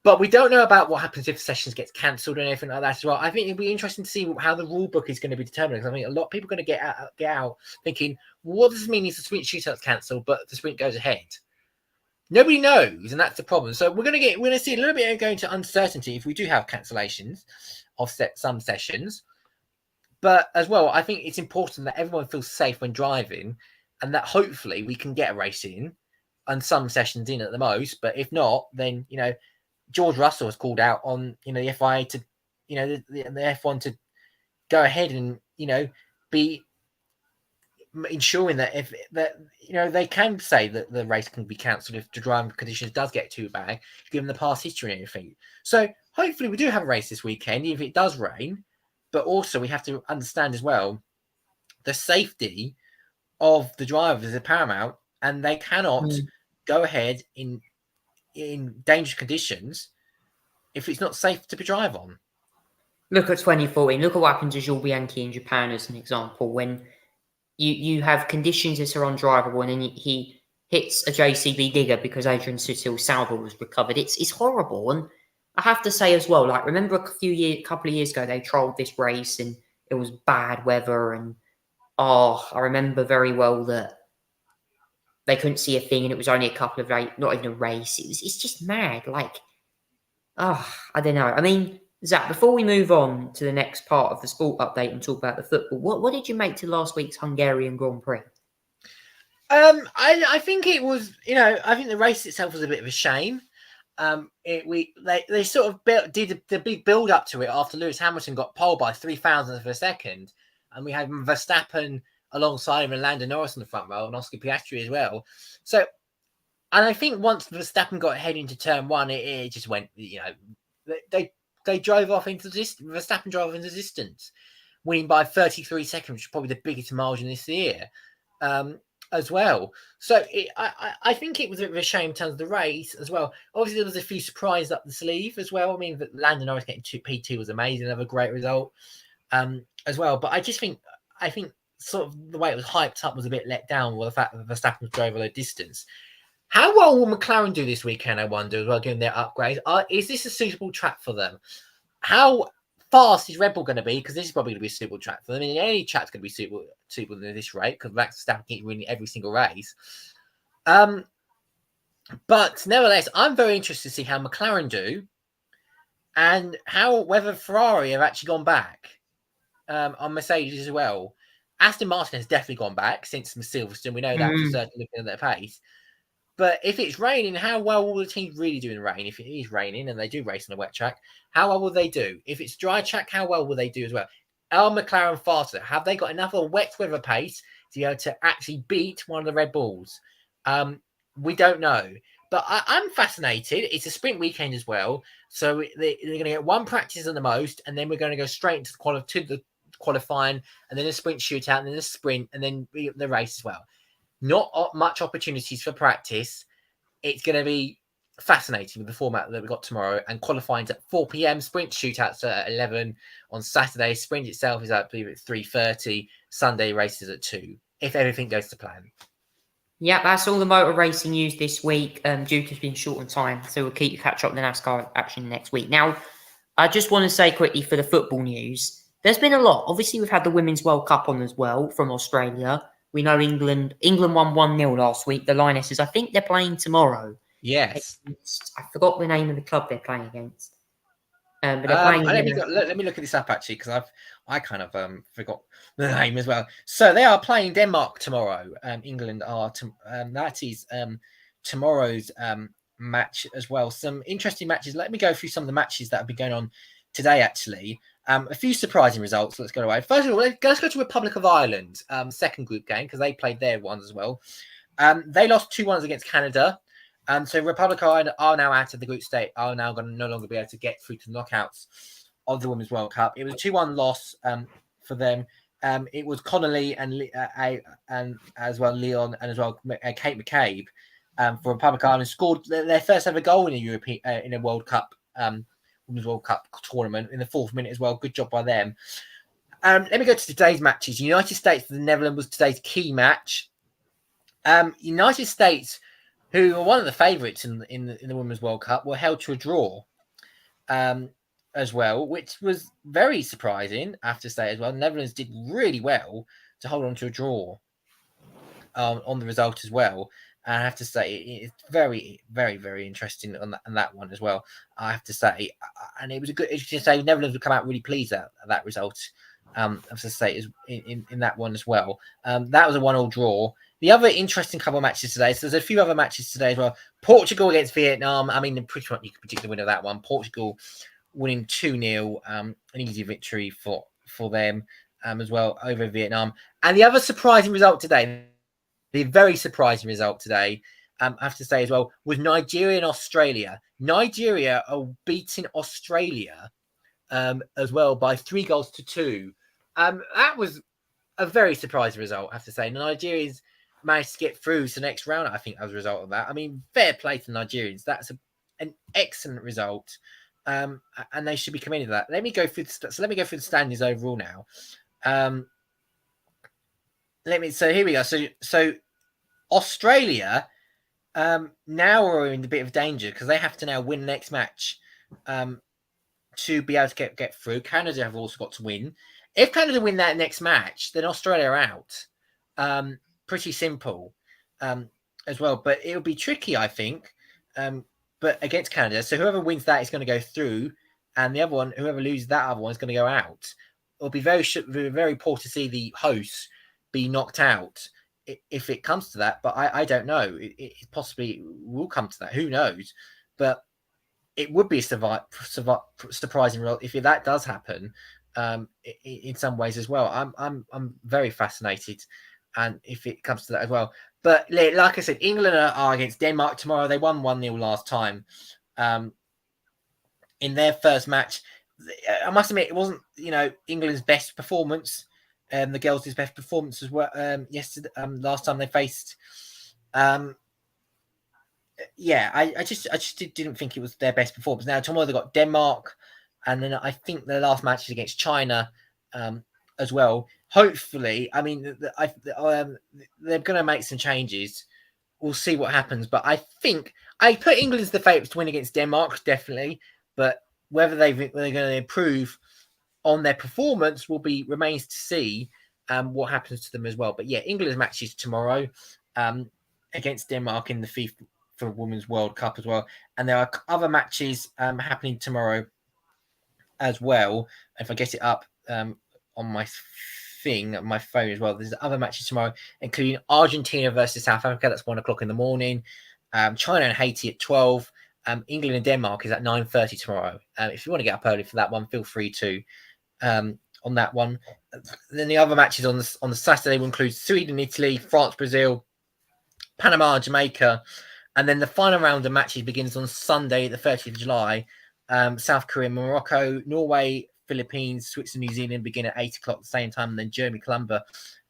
But we don't know about what happens if sessions gets cancelled and anything like that as well. I think it'll be interesting to see how the rule book is going to be determined. Because I think a lot of people are going to get out thinking, what does this mean if the sprint shootout's cancelled, but the sprint goes ahead? Nobody knows, and that's the problem. So we're going to see a little bit of going to uncertainty if we do have cancellations of some sessions. But as well, I think it's important that everyone feels safe when driving, and that hopefully we can get a race in and some sessions in at the most. But if not, then George Russell has called out on the FIA to the F1 to go ahead and be ensuring that they can say that the race can be cancelled if the driving conditions does get too bad, given the past history and everything. So hopefully we do have a race this weekend if it does rain, but also we have to understand as well the safety of the drivers is paramount, and they cannot go ahead in dangerous conditions if it's not safe to be drive on. Look at 2014. Look at what happened to Jules Bianchi in Japan as an example, when you have conditions that are undrivable, and then he hits a JCB digger because Adrian Sutil's salvo was recovered. It's horrible. And I have to say as well, remember a couple of years ago, they trolled this race and it was bad weather. And I remember very well that they couldn't see a thing, and it was only a couple of not even a race. It's just mad. I don't know. I mean, Zach, before we move on to the next part of the sport update and talk about the football, what did you make to last week's Hungarian Grand Prix? I think it was, I think the race itself was a bit of a shame. They sort of did the big build up to it after Lewis Hamilton got pole by 3,000th of a second, and we had Verstappen alongside him and Lando Norris in the front row and Oscar Piastri as well. So, and I think once Verstappen got ahead into turn one, it just went, they drove off into the distance. Verstappen drove off into the distance, winning by 33 seconds, which is probably the biggest margin this year. As well. So I think it was a bit of a shame in terms of the race as well. Obviously, there was a few surprises up the sleeve as well. I mean, Lando Norris getting P2 was amazing, another great result as well. But I think sort of the way it was hyped up was a bit let down with the fact that Verstappen drove a low distance. How well will McLaren do this weekend, I wonder, as well, given their upgrades? Is this a suitable track for them? How fast is Red Bull going to be? Because this is probably going to be a suitable track for them. I mean, any track's going to be suitable at this rate because Max Verstappen keeps winning every single race. But nevertheless, I'm very interested to see how McLaren do and whether Ferrari have actually gone back on Mercedes as well. Aston Martin has definitely gone back since Silverstone. We know that for certain, looking at their pace. But if it's raining, how well will the team really do in the rain? If it is raining and they do race on a wet track, how well will they do? If it's dry track, how well will they do as well? Are McLaren faster? Have they got enough of a wet weather pace to be able to actually beat one of the Red Bulls? We don't know. But I'm fascinated. It's a sprint weekend as well. So they're going to get one practice at the most, and then we're going to go straight into the qualifying, and then a sprint shootout, and then a sprint, and then the race as well. Not much opportunities for practice. It's going to be fascinating with the format that we've got tomorrow, and qualifying's at 4 p.m. Sprint shootouts at 11 on Saturday. Sprint itself is, I believe, at 3:30. Sunday races at 2, if everything goes to plan. Yeah, that's all the motor racing news this week. Duke has been short on time, so we'll keep you catch up on the NASCAR action next week. Now, I just want to say quickly for the football news, there's been a lot. Obviously, we've had the Women's World Cup on as well from Australia. We know England won 1-0 last week. The Lionesses, I think they're playing tomorrow. Yes. I forgot the name of the club they're playing against. But they're playing let me look at this up actually, because I kind of forgot the name as well. So they are playing Denmark tomorrow. England are that is tomorrow's match as well. Some interesting matches. Let me go through some of the matches that have been going on today actually. A few surprising results. Let's go away. First of all, let's go to Republic of Ireland, second group game, because they played their ones as well. They lost 2-1 against Canada. So Republic of Ireland are now out of the group state, are now going to no longer be able to get through to the knockouts of the Women's World Cup. It was a 2-1 loss for them. It was Connolly and as well Leon and as well Kate McCabe for Republic of Ireland scored their first ever goal in a European in a World Cup. Women's World Cup tournament in the 4th minute as well. Good job by them. Let me go to today's matches. United States for the Netherlands was today's key match. United States, who were one of the favourites in the Women's World Cup, were held to a draw as well, which was very surprising, I have to say as well. The Netherlands did really well to hold on to a draw on the result as well. And I have to say, it's very, very, very interesting on that one as well. I have to say, and it was a good. As you say, Netherlands would come out really pleased at that result. I have to say, is in that one as well. That was a 1-1 draw. The other interesting couple of matches today. So there's a few other matches today as well. Portugal against Vietnam. I mean, pretty much you can predict the winner of that one. Portugal winning 2-0, an easy victory for them as well over Vietnam. And the other surprising result today. The very surprising result today, I have to say as well, was Nigeria and Australia. Nigeria are beating Australia as well by 3-2. That was a very surprising result, I have to say. Nigerians managed to get through to the next round, I think, as a result of that. I mean, fair play to the Nigerians. That's an excellent result, and they should be commended for that. Let me go through the standings overall now. So here we go. So Australia now are in a bit of danger because they have to now win the next match to be able to get through. Canada have also got to win. If Canada win that next match, then Australia are out. Pretty simple as well. But it'll be tricky, I think. But against Canada. So whoever wins that is going to go through. And the other one, whoever loses that other one is going to go out. It'll be very, very poor to see the hosts be knocked out if it comes to that. But I don't know. It possibly will come to that. Who knows? But it would be a surprising result if that does happen. in some ways as well. I'm very fascinated, and if it comes to that as well. But like I said, England are against Denmark tomorrow. They won 1-0 last time. In their first match, I must admit it wasn't England's best performance. The girls' best performance as well. Yesterday, last time they faced. I just didn't think it was their best performance. Now tomorrow they got Denmark, and then I think their last match is against China as well. Hopefully, I mean, they're going to make some changes. We'll see what happens, but I think I put England as the favourites to win against Denmark, definitely. But whether they're going to improve on their performance remains to see what happens to them as well. But yeah, England's matches tomorrow against Denmark in the FIFA Women's World Cup as well, and there are other matches happening tomorrow as well. If I get it up on my my phone as well, there's other matches tomorrow, including Argentina versus South Africa. That's 1:00 in the morning. China and Haiti at 12. England and Denmark is at 9:30 tomorrow. If you want to get up early for that one, feel free to on that one. Then the other matches on the Saturday will include Sweden, Italy, France, Brazil, Panama, Jamaica, and then the final round of matches begins on Sunday, the 30th of July. South Korea, Morocco, Norway, Philippines, Switzerland, New Zealand begin at 8:00 at the same time, and then Germany, Colombia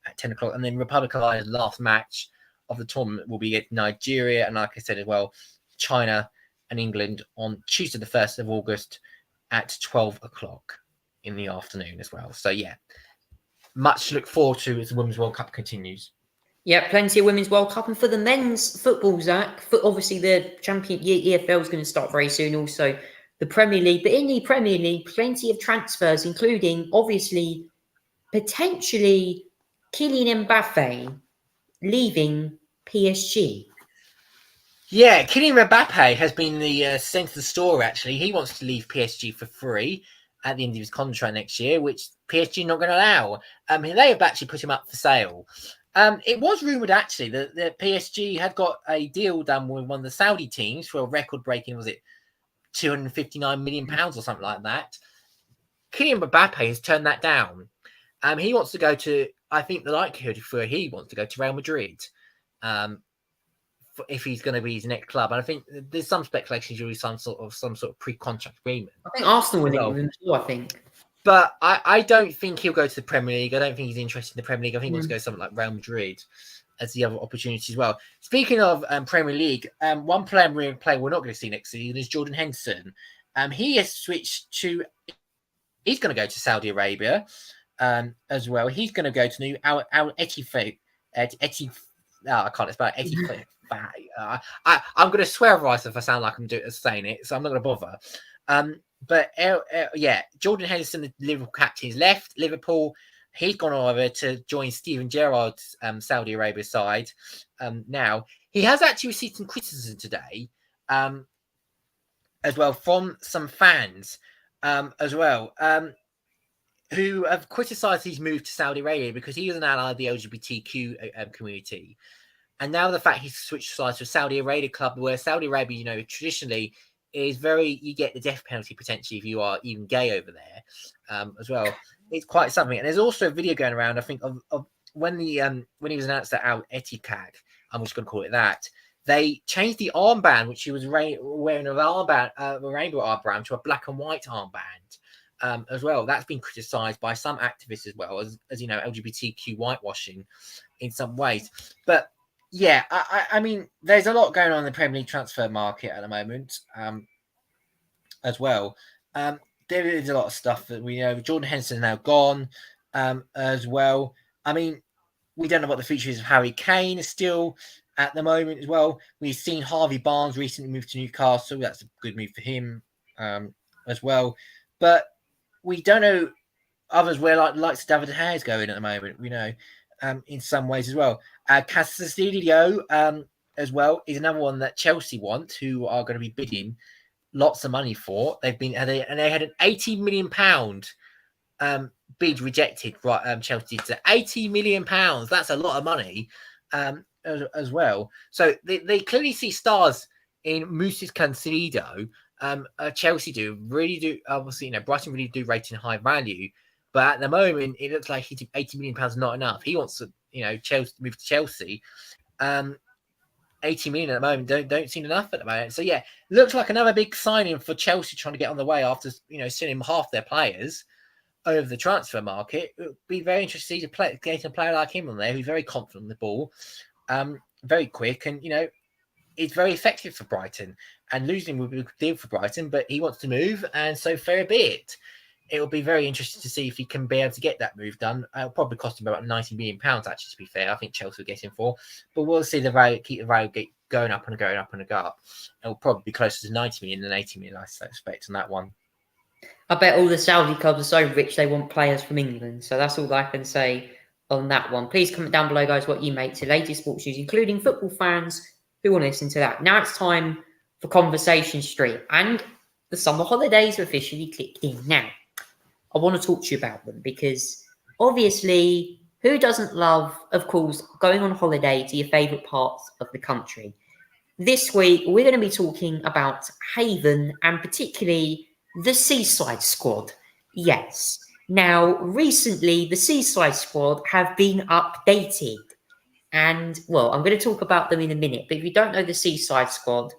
at 10:00, and then Republic of Ireland's last match of the tournament will be at Nigeria, and like I said as well, China and England on Tuesday, the 1st of August at 12:00 in the afternoon as well. So yeah, much to look forward to as the Women's World Cup continues. Yeah, plenty of Women's World Cup. And for the men's football, Zach, obviously the champion EFL is going to start very soon. Also, the Premier League. But in the Premier League, plenty of transfers, including, obviously, potentially Kylian Mbappe leaving PSG. Yeah, Kylian Mbappe has been the centre of the story, actually. He wants to leave PSG for free at the end of his contract next year, which PSG are not going to allow. They have actually put him up for sale. It was rumoured, actually, that PSG had got a deal done with one of the Saudi teams for a record-breaking, was it £259 million or something like that. Kylian Mbappe has turned that down. He wants to go to, I think the likelihood for he wants to go to Real Madrid if he's going to be his next club. And I think there's some speculation he'll be some sort of pre-contract agreement. I think Arsenal will link with him too, I think. But I don't think he'll go to the Premier League. I don't think he's interested in the Premier League. I think he wants to go to something like Real Madrid as the other opportunity as well. Speaking of Premier League, one player we're not going to see next season is Jordan Henderson. He has switched to... He's going to go to Saudi Arabia as well. He's going to go to new Al Ettifaq. I can't spell it. Ettifaq. I'm going to swear otherwise if I sound like I'm saying it, so I'm not going to bother. But Jordan Henderson, the Liverpool captain, has left Liverpool. He's gone over to join Steven Gerrard's Saudi Arabia side. Now he has actually received some criticism today, as well from some fans, as well, who have criticised his move to Saudi Arabia because he was an ally of the LGBTQ community. And now the fact he's switched sides to a Saudi Arabia club, where Saudi Arabia, traditionally is you get the death penalty potentially if you are even gay over there, as well. It's quite something. And there's also a video going around, I think, of when he was announced at Al Ettifaq, I'm just going to call it that. They changed the armband, which he was wearing a rainbow armband, to a black and white armband, as well. That's been criticised by some activists as well as LGBTQ whitewashing in some ways. But yeah, I mean, there's a lot going on in the Premier League transfer market at the moment, as well. There is a lot of stuff that we know. Jordan Henderson is now gone, as well. I mean, we don't know what the future is of Harry Kane still at the moment as well. We've seen Harvey Barnes recently move to Newcastle. That's a good move for him, as well. But we don't know others where like David De Gea is going at the moment. We know. In some ways as well. Castillo, as well, is another one that Chelsea want, who are going to be bidding lots of money for. They had an £80 million bid rejected. Right, Chelsea to £80 million. That's a lot of money, as well. So they clearly see stars in Moses Caicedo. Chelsea really do. Obviously, Brighton really do rate in high value. But at the moment, it looks like £80 million not enough. He wants to, Chelsea move to Chelsea. 80 million at the moment don't seem enough at the moment. So yeah, looks like another big signing for Chelsea trying to get on the way after selling half their players over the transfer market. It would be very interesting to get a player like him on there who's very confident on the ball, very quick, and it's very effective for Brighton. And losing would be a good deal for Brighton, but he wants to move, and so fair be it. It will be very interesting to see if he can be able to get that move done. It'll probably cost him about £90 million, actually, to be fair. I think Chelsea will get him for. But we'll see the value, keep the value going up and going up and go up. It'll probably be closer to 90 million than 80 million, I expect, on that one. I bet all the Saudi clubs are so rich they want players from England. So that's all I can say on that one. Please comment down below, guys, what you make to latest sports news, including football fans who want to listen to that. Now it's time for Conversation Street. And the summer holidays are officially kicked in now. I want to talk to you about them because obviously, who doesn't love, of course, going on holiday to your favourite parts of the country? This week, we're going to be talking about Haven and particularly the Seaside Squad. Yes. Now, recently, the Seaside Squad have been updated. And, well, I'm going to talk about them in a minute. But if you don't know the Seaside Squad,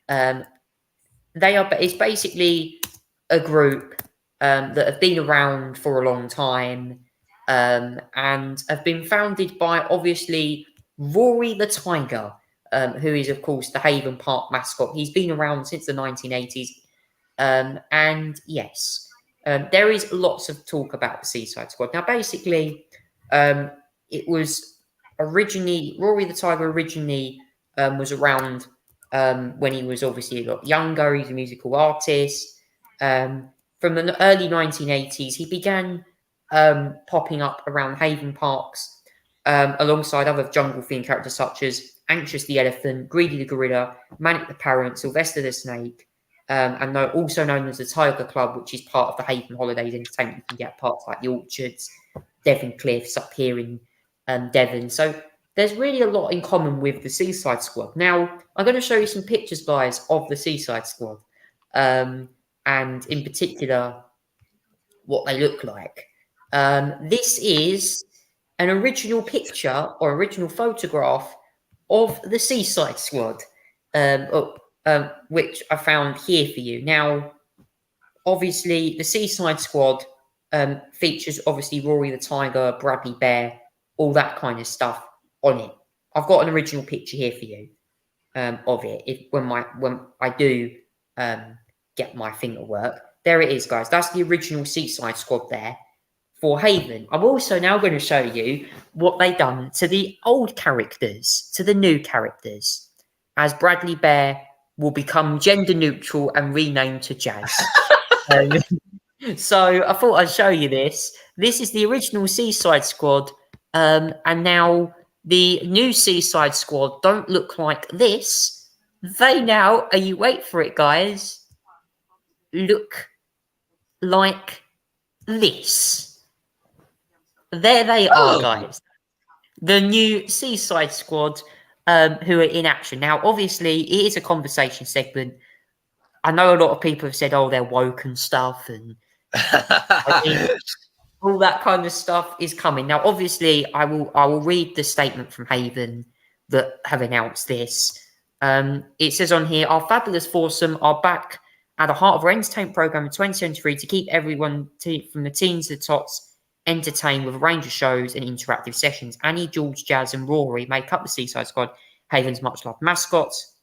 it's basically a group that have been around for a long time and have been founded by, obviously, Rory the Tiger, who is, of course, the Haven Park mascot. He's been around since the 1980s. And, yes, there is lots of talk about the Seaside Squad. Now, basically, it was originally... Rory the Tiger originally was around when he was obviously a lot younger. He's a musical artist. From the early 1980s, he began popping up around Haven Parks alongside other jungle-themed characters such as Anxious the Elephant, Greedy the Gorilla, Manic the Parrot, Sylvester the Snake, and also known as the Tiger Club, which is part of the Haven Holidays Entertainment. You can get parts like the Orchards, Devon Cliffs up here in Devon. So there's really a lot in common with the Seaside Squad. Now, I'm going to show you some pictures, guys, of the Seaside Squad. And in particular, what they look like. This is an original picture or original photograph of the Seaside Squad, which I found here for you. Now, obviously, the Seaside Squad features, obviously, Rory the Tiger, Bradley Bear, all that kind of stuff on it. I've got an original picture here for you of it. When I do... get my thing to work. There it is, guys. That's the original Seaside Squad there for Haven. I'm also now going to show you what they've done to the old characters, to the new characters, as Bradley Bear will become gender neutral and renamed to Jazz. So I thought I'd show you this. This is the original Seaside Squad, and now the new Seaside Squad don't look like this. They now, you wait for it, guys, look like this. There they are, guys. The new Seaside Squad who are in action. Now, obviously, it is a conversation segment. I know a lot of people have said, oh, they're woke and stuff, and all that kind of stuff is coming. Now, obviously, I will read the statement from Haven that have announced this. It says on here, our fabulous foursome are back at the heart of our entertainment programme in 2023 to keep everyone from the teens to the tots entertained with a range of shows and interactive sessions. Annie, George, Jazz and Rory make up the Seaside Squad, Haven's much-loved mascots,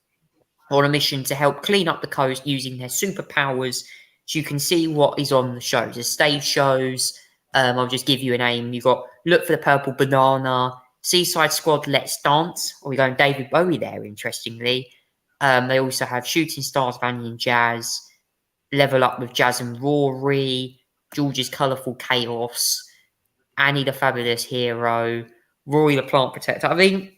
on a mission to help clean up the coast using their superpowers. So you can see what is on the shows. There's stage shows. I'll just give you a name. You've got Look for the Purple Banana, Seaside Squad Let's Dance. We're going David Bowie there, interestingly. They also have Shooting Stars, Vanny and Jazz, Level Up with Jazz and Rory, George's Colourful Chaos, Annie the Fabulous Hero, Rory the Plant Protector. I mean,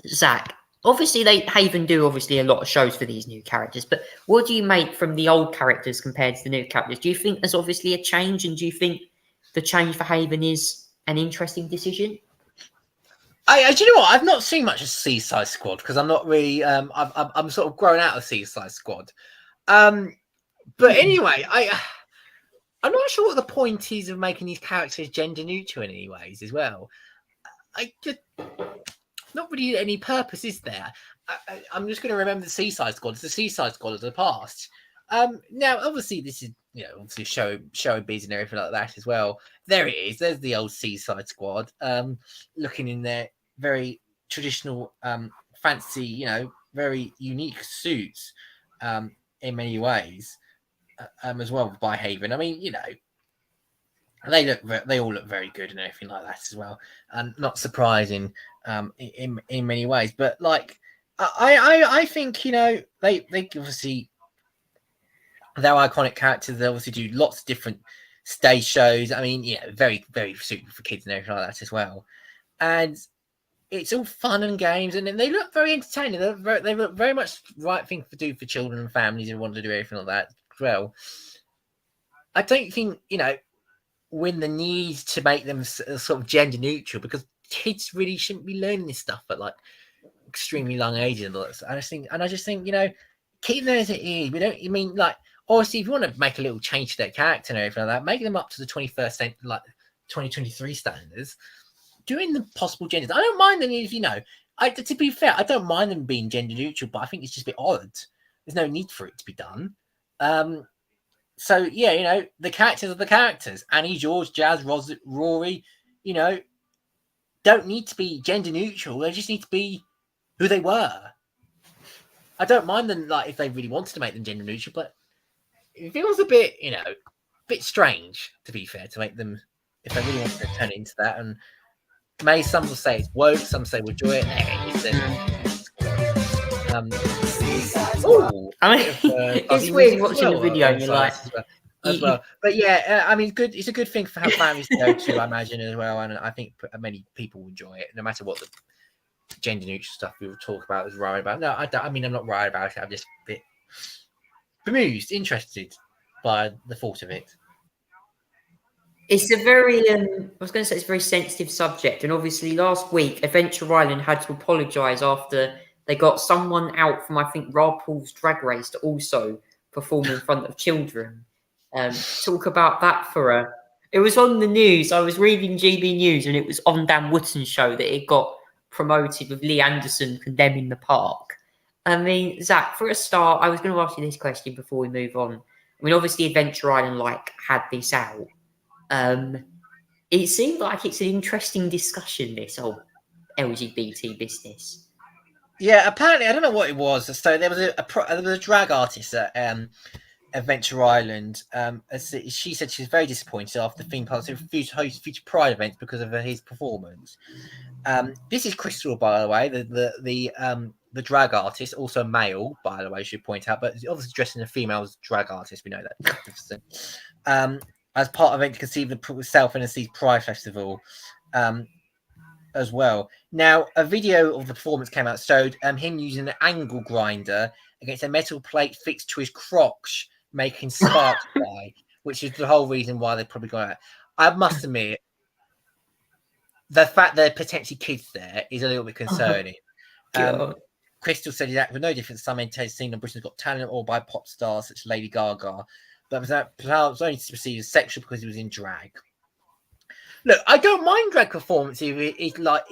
Zach, obviously Haven do obviously a lot of shows for these new characters, but what do you make from the old characters compared to the new characters? Do you think there's obviously a change, and do you think the change for Haven is an interesting decision? Do you know what? I've not seen much of Seaside Squad because I'm not really. I'm sort of grown out of Seaside Squad. But anyway, I'm not sure what the point is of making these characters gender neutral in any ways as well. I just not really any purpose, is there? I'm just going to remember the Seaside Squad. It's the Seaside Squad of the past. Now, obviously, this is obviously showbiz and everything like that as well. There it is. There's the old Seaside Squad, looking in their very traditional, fancy, very unique suits, in many ways, as well by Haven. I mean, they all look very good and everything like that as well, and not surprising in many ways. But like I think they obviously they're iconic characters. They obviously do lots of different stage shows. I mean, very very suitable for kids and everything like that as well. And it's all fun and games, and they look very entertaining. They look very much the right thing to do for children and families who want to do everything like that as well. I don't think when the need to make them sort of gender neutral, because kids really shouldn't be learning this stuff at like extremely young ages and all that. I just think keep them as it is. We don't. I mean, like, obviously, if you want to make a little change to their character and everything like that, make them up to the 21st century, like 2023 standards. Doing the possible genders, I don't mind them if to be fair, I don't mind them being gender neutral, but I think it's just a bit odd. There's no need for it to be done. So yeah, the characters are the characters. Annie, George, Jazz, Rory, don't need to be gender neutral. They just need to be who they were. I don't mind them, like, if they really wanted to make them gender neutral, but it feels a bit, bit strange, to be fair, to make them, if they really wanted to turn it into that. And some will say it's woke, some say we'll enjoy it. I mean, it's weird watching the video and you're like, as well. But yeah, I mean, good. It's a good thing for how families go to, I imagine, as well. And I think many people will enjoy it, no matter what the gender neutral stuff we will talk about is worried about. No, I mean, I'm not worried about it. I'm just a bit bemused, interested by the thought of it. It's a very, I was going to say it's a very sensitive subject. And obviously last week, Adventure Island had to apologise after they got someone out from, I think, Rapal's Drag Race to also perform in front of children. Talk about that it was on the news. I was reading GB News and it was on Dan Wootton's show that it got promoted with Lee Anderson condemning the park. I mean, Zach, for a start, I was going to ask you this question before we move on. I mean, obviously Adventure Island had this out. It seemed like it's an interesting discussion, this whole LGBT business. Yeah, apparently, I don't know what it was. So there was a drag artist at Adventure Island. She said she was very disappointed after the theme park refused to host future Pride events because of his performance. This is Crystal, by the way, the drag artist, also male, by the way, I should point out, but obviously dressed in a female drag artist. We know that. As part of it to conceive the South Tennessee Pride Festival, as well. Now, a video of the performance came out, showed him using an angle grinder against a metal plate fixed to his crotch, making sparks fly, which is the whole reason why they probably got out. I must admit, the fact there are potentially kids there is a little bit concerning. Crystal said his act was no different to some entertainers seen on Britain's Got Talent or by pop stars such as Lady Gaga, but was only perceived as sexual because he was in drag. Look, I don't mind drag performances. It's like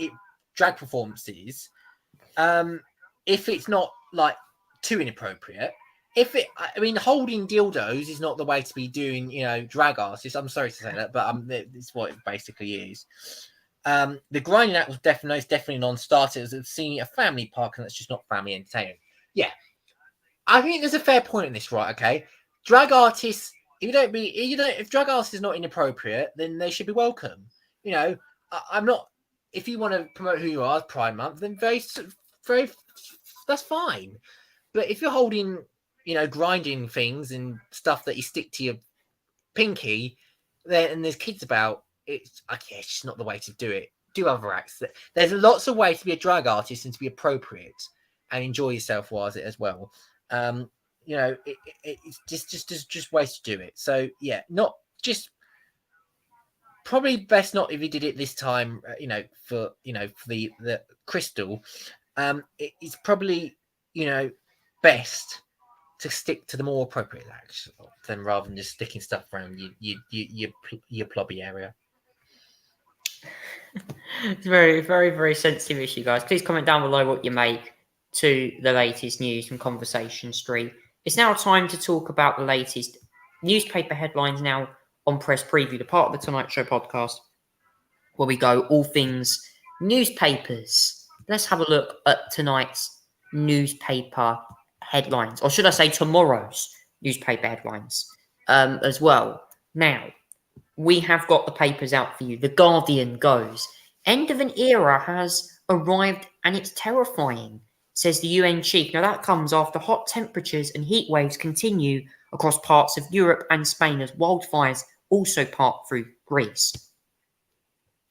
drag performances, if it's not like too inappropriate. I mean, holding dildos is not the way to be doing, drag artists. I'm sorry to say that, but it's what it basically is. The grinding act was definitely non-starter. It was seeing a family park, and that's just not family entertainment. Yeah, I think there's a fair point in this, right? Okay, drag artists. If drag artists is not inappropriate, then they should be welcome. I'm not. If you want to promote who you are, Pride Month, then very, that's fine. But if you're holding, grinding things and stuff that you stick to your pinky, and there's kids about, it's just not the way to do it. Do other acts. There's lots of ways to be a drag artist and to be appropriate and enjoy yourself while it as well. It's just ways to do it. So yeah, not just probably best not if you did it this time. For the Crystal, it's probably best to stick to the more appropriate action than rather than just sticking stuff around your plobby area. It's a very, very, very sensitive issue, guys. Please comment down below what you make to the latest news from Conversation Street. It's now time to talk about the latest newspaper headlines now on Press Preview, the part of the Tonight Show podcast where we go all things newspapers. Let's have a look at tonight's newspaper headlines, or should I say tomorrow's newspaper headlines as well. Now, we have got the papers out for you. The Guardian goes, end of an era has arrived and it's terrifying, says the UN chief. Now, that comes after hot temperatures and heat waves continue across parts of Europe and Spain as wildfires also part through Greece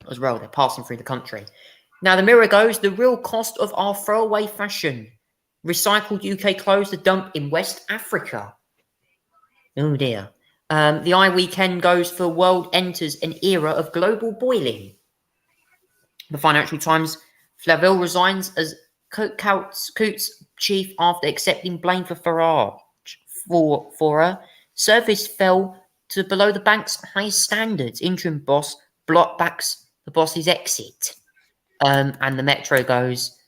as well. They're passing through the country. Now, the Mirror goes, the real cost of our throwaway fashion. Recycled UK clothes to dump in West Africa. Oh, dear. The Eye Weekend goes, for world enters an era of global boiling. The Financial Times, Flaville resigns as Coutts chief after accepting blame for Farage. For her service fell to below the bank's highest standards. Interim boss backs the boss's exit. And the Metro goes,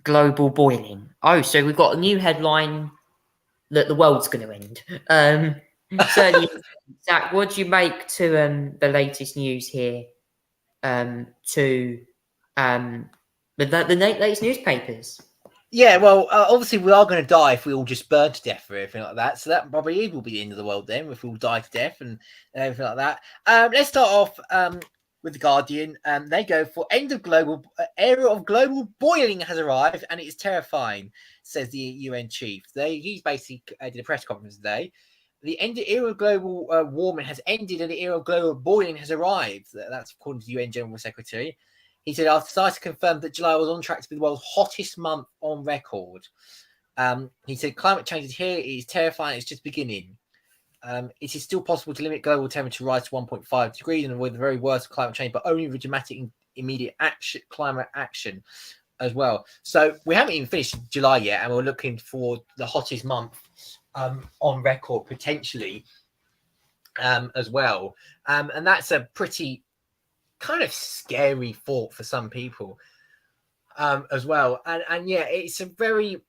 global boiling. Oh, so we've got a new headline that the world's going to end. Certainly, Zach, what do you make to the latest news here? To the latest newspapers. Yeah, well, obviously we are going to die if we all just burn to death or anything like that. So that probably will be the end of the world then, if we all die to death and everything like that. Let's start off with the Guardian. They go for era of global boiling has arrived and it is terrifying, says the UN chief. He's basically did a press conference today. The era of global warming has ended and the era of global boiling has arrived. That's according to the UN General Secretary. He said, our society confirmed that July was on track to be the world's hottest month on record. He said, climate change is here. It is terrifying. It's just beginning. It is still possible to limit global temperature rise to 1.5 degrees and avoid the very worst of climate change, but only with dramatic immediate climate action as well. So we haven't even finished July yet, and we're looking for the hottest month on record potentially as well. And that's a pretty kind of scary thought for some people as well. And yeah, it's a very,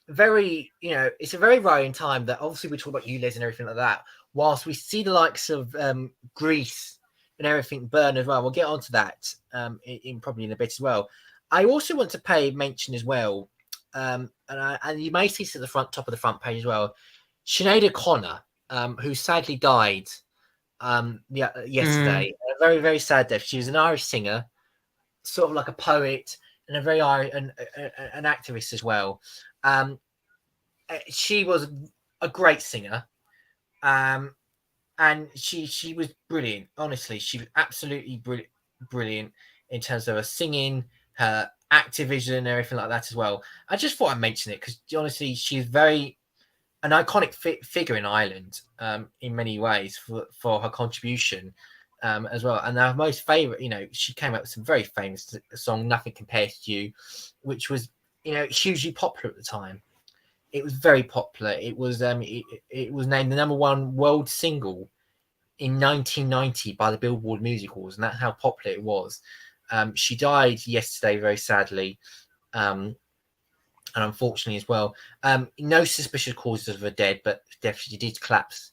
very, it's a very worrying time that obviously we talk about ULEZ and everything like that, whilst we see the likes of Greece and everything burn as well. We'll get onto that probably in a bit as well. I also want to pay mention as well, and you may see this at the top of the front page as well, Sinead O'Connor, who sadly died yesterday. A very, very sad death. She was an Irish singer, sort of like a poet, and an activist as well. She was a great singer, and she was brilliant. Honestly, she was absolutely brilliant in terms of her singing, her activism, and everything like that as well. I just thought I'd mention it because honestly, she's an iconic figure in Ireland in many ways for her contribution as well. And our most favourite, she came up with some very famous song, Nothing Compares to You, which was, hugely popular at the time. It was very popular. It was it was named the #1 world single in 1990 by the Billboard Music Awards, and that's how popular it was. She died yesterday, very sadly. And unfortunately as well, no suspicious causes of her death, but she did collapse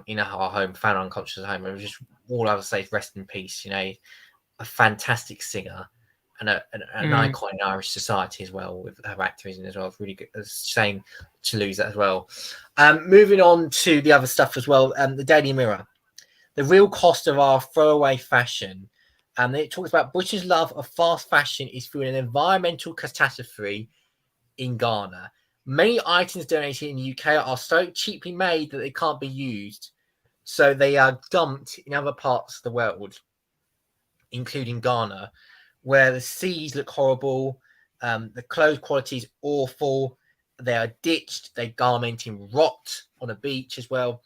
in her home, found unconscious at home. It was just all I would say is rest in peace. A fantastic singer and an icon in Irish society as well, with her activism as well. It's really good. It's a shame to lose that as well. Moving on to the other stuff as well, the Daily Mirror, the real cost of our throwaway fashion. It talks about British love of fast fashion is through an environmental catastrophe in Ghana. Many items donated in the UK are so cheaply made that they can't be used, so they are dumped in other parts of the world, including Ghana, where the seas look horrible, the clothes quality is awful, they are ditched, they garment in rot on a beach as well.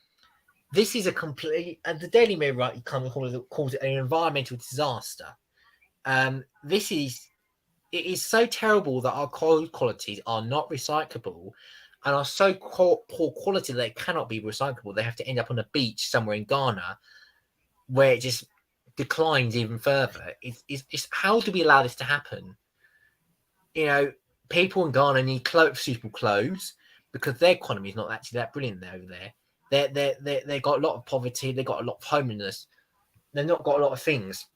This is a complete, and the Daily Mirror calls it an environmental disaster. It is so terrible that our clothes qualities are not recyclable, and are so poor quality that they cannot be recyclable. They have to end up on a beach somewhere in Ghana where it just declines even further. It's how do we allow this to happen? You know, people in Ghana need suitable clothes because their economy is not actually that brilliant over there. They got a lot of poverty. They got a lot of homelessness. They've not got a lot of things.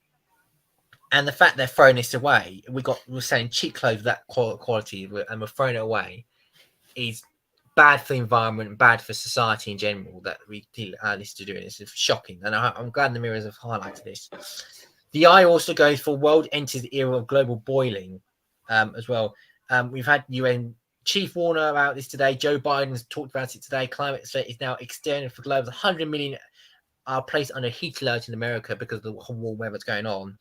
And the fact they're throwing this away, we're selling cheap clothes of that quality, and we're throwing it away, is bad for the environment and bad for society in general. That we this to do it. It's shocking, and I'm glad the Mirrors have highlighted this. The eye also goes for world enters the era of global boiling, as well. We've had UN Chief Warner about this today. Joe Biden's talked about it today. Climate threat is now extended for global. 100 million are placed under heat alert in America because of the warm weather that's going on.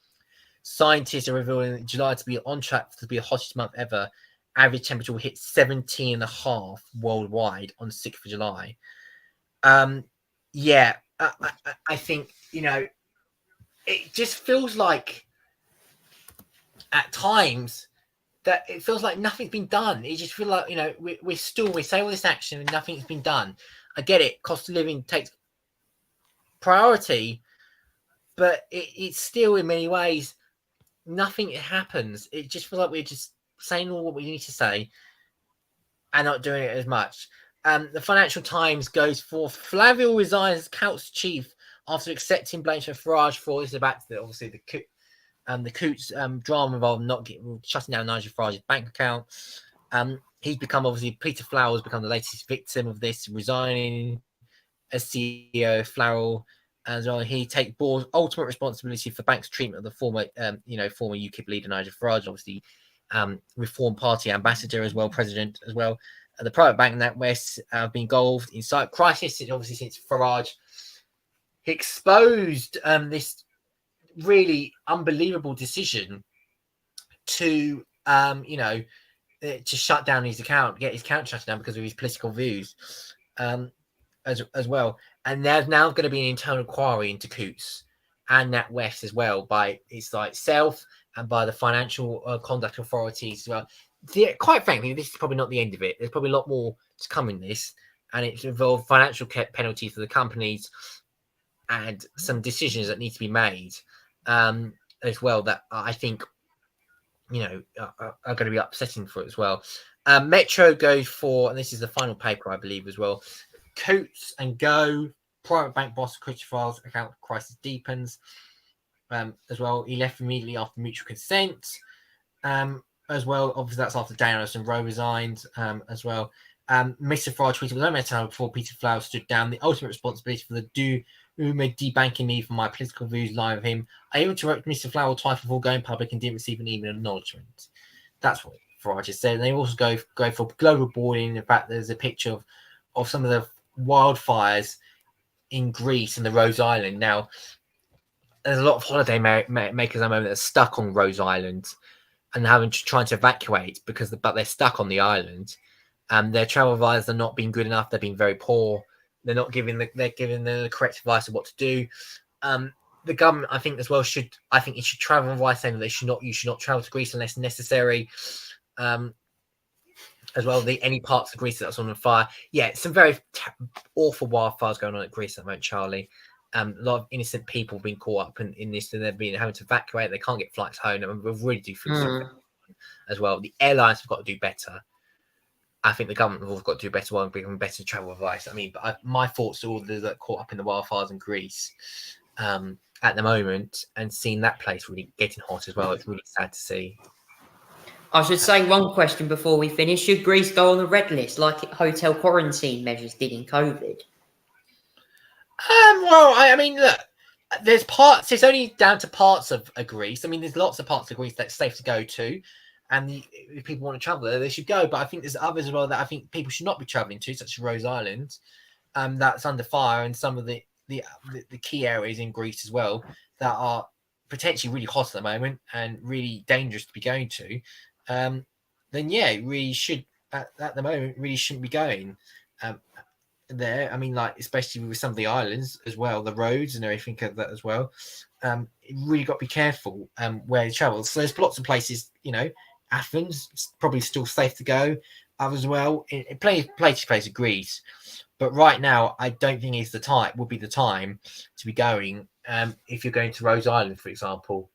Scientists are revealing July to be on track to be the hottest month ever. Average temperature will hit 17.5 worldwide on 6th of July. Yeah, I think, you know, it just feels like at times that it feels like nothing's been done. It just feels like, you know, we say all this action and nothing's been done. I get it. Cost of living takes priority, but it's still in many ways nothing happens. It just feels like we're just saying all what we need to say and not doing it as much. The Financial Times goes for Flavio resigns as Coutts chief after accepting blame for Farage for this is about obviously the Coutts drama involved shutting down Nigel Farage's bank account. He's become obviously Peter Flower has become the latest victim of this, resigning as CEO of Flower. As well, he takes board ultimate responsibility for bank's treatment of the former UKIP leader Nigel Farage, obviously Reform Party ambassador as well, president as well. The private bank NatWest have been engulfed in cyber crisis, obviously since Farage exposed this really unbelievable decision to to shut down his account, get his account shut down because of his political views. As well, and there's now going to be an internal inquiry into Coutts and NatWest as well by itself and by the financial conduct authorities as well. Quite frankly, this is probably not the end of it. There's probably a lot more to come in this, and it's involved financial penalties for the companies and some decisions that need to be made as well. That I think are going to be upsetting for it as well. Metro goes for, and this is the final paper I believe as well. Coutts and Go, private bank boss Christopher Files account crisis deepens. As well, he left immediately after mutual consent. As well, obviously that's after Daniels and Rowe resigned. As well, Mr. Farage tweeted, "Was only time before Peter Flower stood down. The ultimate responsibility for the rumored debanking me for my political views lie with him. I even interrupted Mr. Flower twice before going public and didn't receive an even acknowledgement." That's what Farage has said. And they also go for global boiling. In fact, there's a picture of some of the wildfires in Greece and the Rose Island. Now, there's a lot of holiday makers at the moment that are stuck on Rose Island and trying to evacuate but they're stuck on the island. Their travel advisors are not being good enough. They're being very poor. They're not giving the correct advice of what to do. The government, I think, as well it should travel advice saying that you should not travel to Greece unless necessary. As well, any parts of Greece that's on fire. Yeah, some very awful wildfires going on at Greece at the moment, Charlie. A lot of innocent people being caught up in this, and they've been having to evacuate. They can't get flights home. And we really do feel sorry as well. The airlines have got to do better. I think the government have also got to do better while giving better travel advice. I mean, but my thoughts are all those that are caught up in the wildfires in Greece at the moment, and seeing that place really getting hot as well. It's really sad to see. I should say one question before we finish. Should Greece go on the red list like hotel quarantine measures did in COVID? Well, I mean, look, there's parts. It's only down to parts of Greece. I mean, there's lots of parts of Greece that's safe to go to, and if people want to travel there, they should go. But I think there's others as well that I think people should not be traveling to, such as Rose Island, that's under fire, and some of the key areas in Greece as well that are potentially really hot at the moment and really dangerous to be going to. Then yeah, really should at the moment really shouldn't be going there. I mean, like especially with some of the islands as well, the roads and everything like that as well. You really got to be careful where you travel. So there's lots of places, Athens probably still safe to go. as well. Place agrees, but right now I don't think it's the time. Would be the time to be going. If you're going to Rose Island, for example.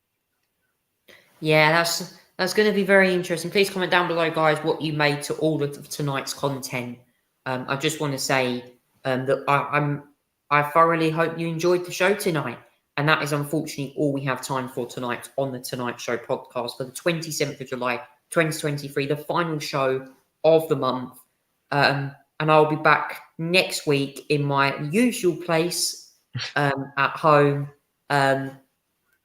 Yeah, that's going to be very interesting. Please comment down below, guys, what you made to all of tonight's content. I just want to say that I thoroughly hope you enjoyed the show tonight. And that is unfortunately all we have time for tonight on the Tonight Show podcast for the 27th of July, 2023, the final show of the month. And I'll be back next week in my usual place at home. And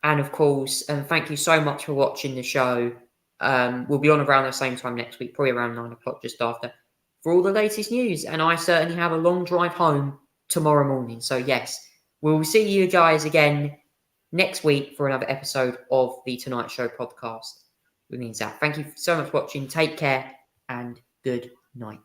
of course, thank you so much for watching the show. We'll be on around the same time next week, probably around 9 o'clock, just after, for all the latest news. And I certainly have a long drive home tomorrow morning. So yes, we'll see you guys again next week for another episode of the Tonight Show podcast with me and Zach. Thank you so much for watching. Take care and good night.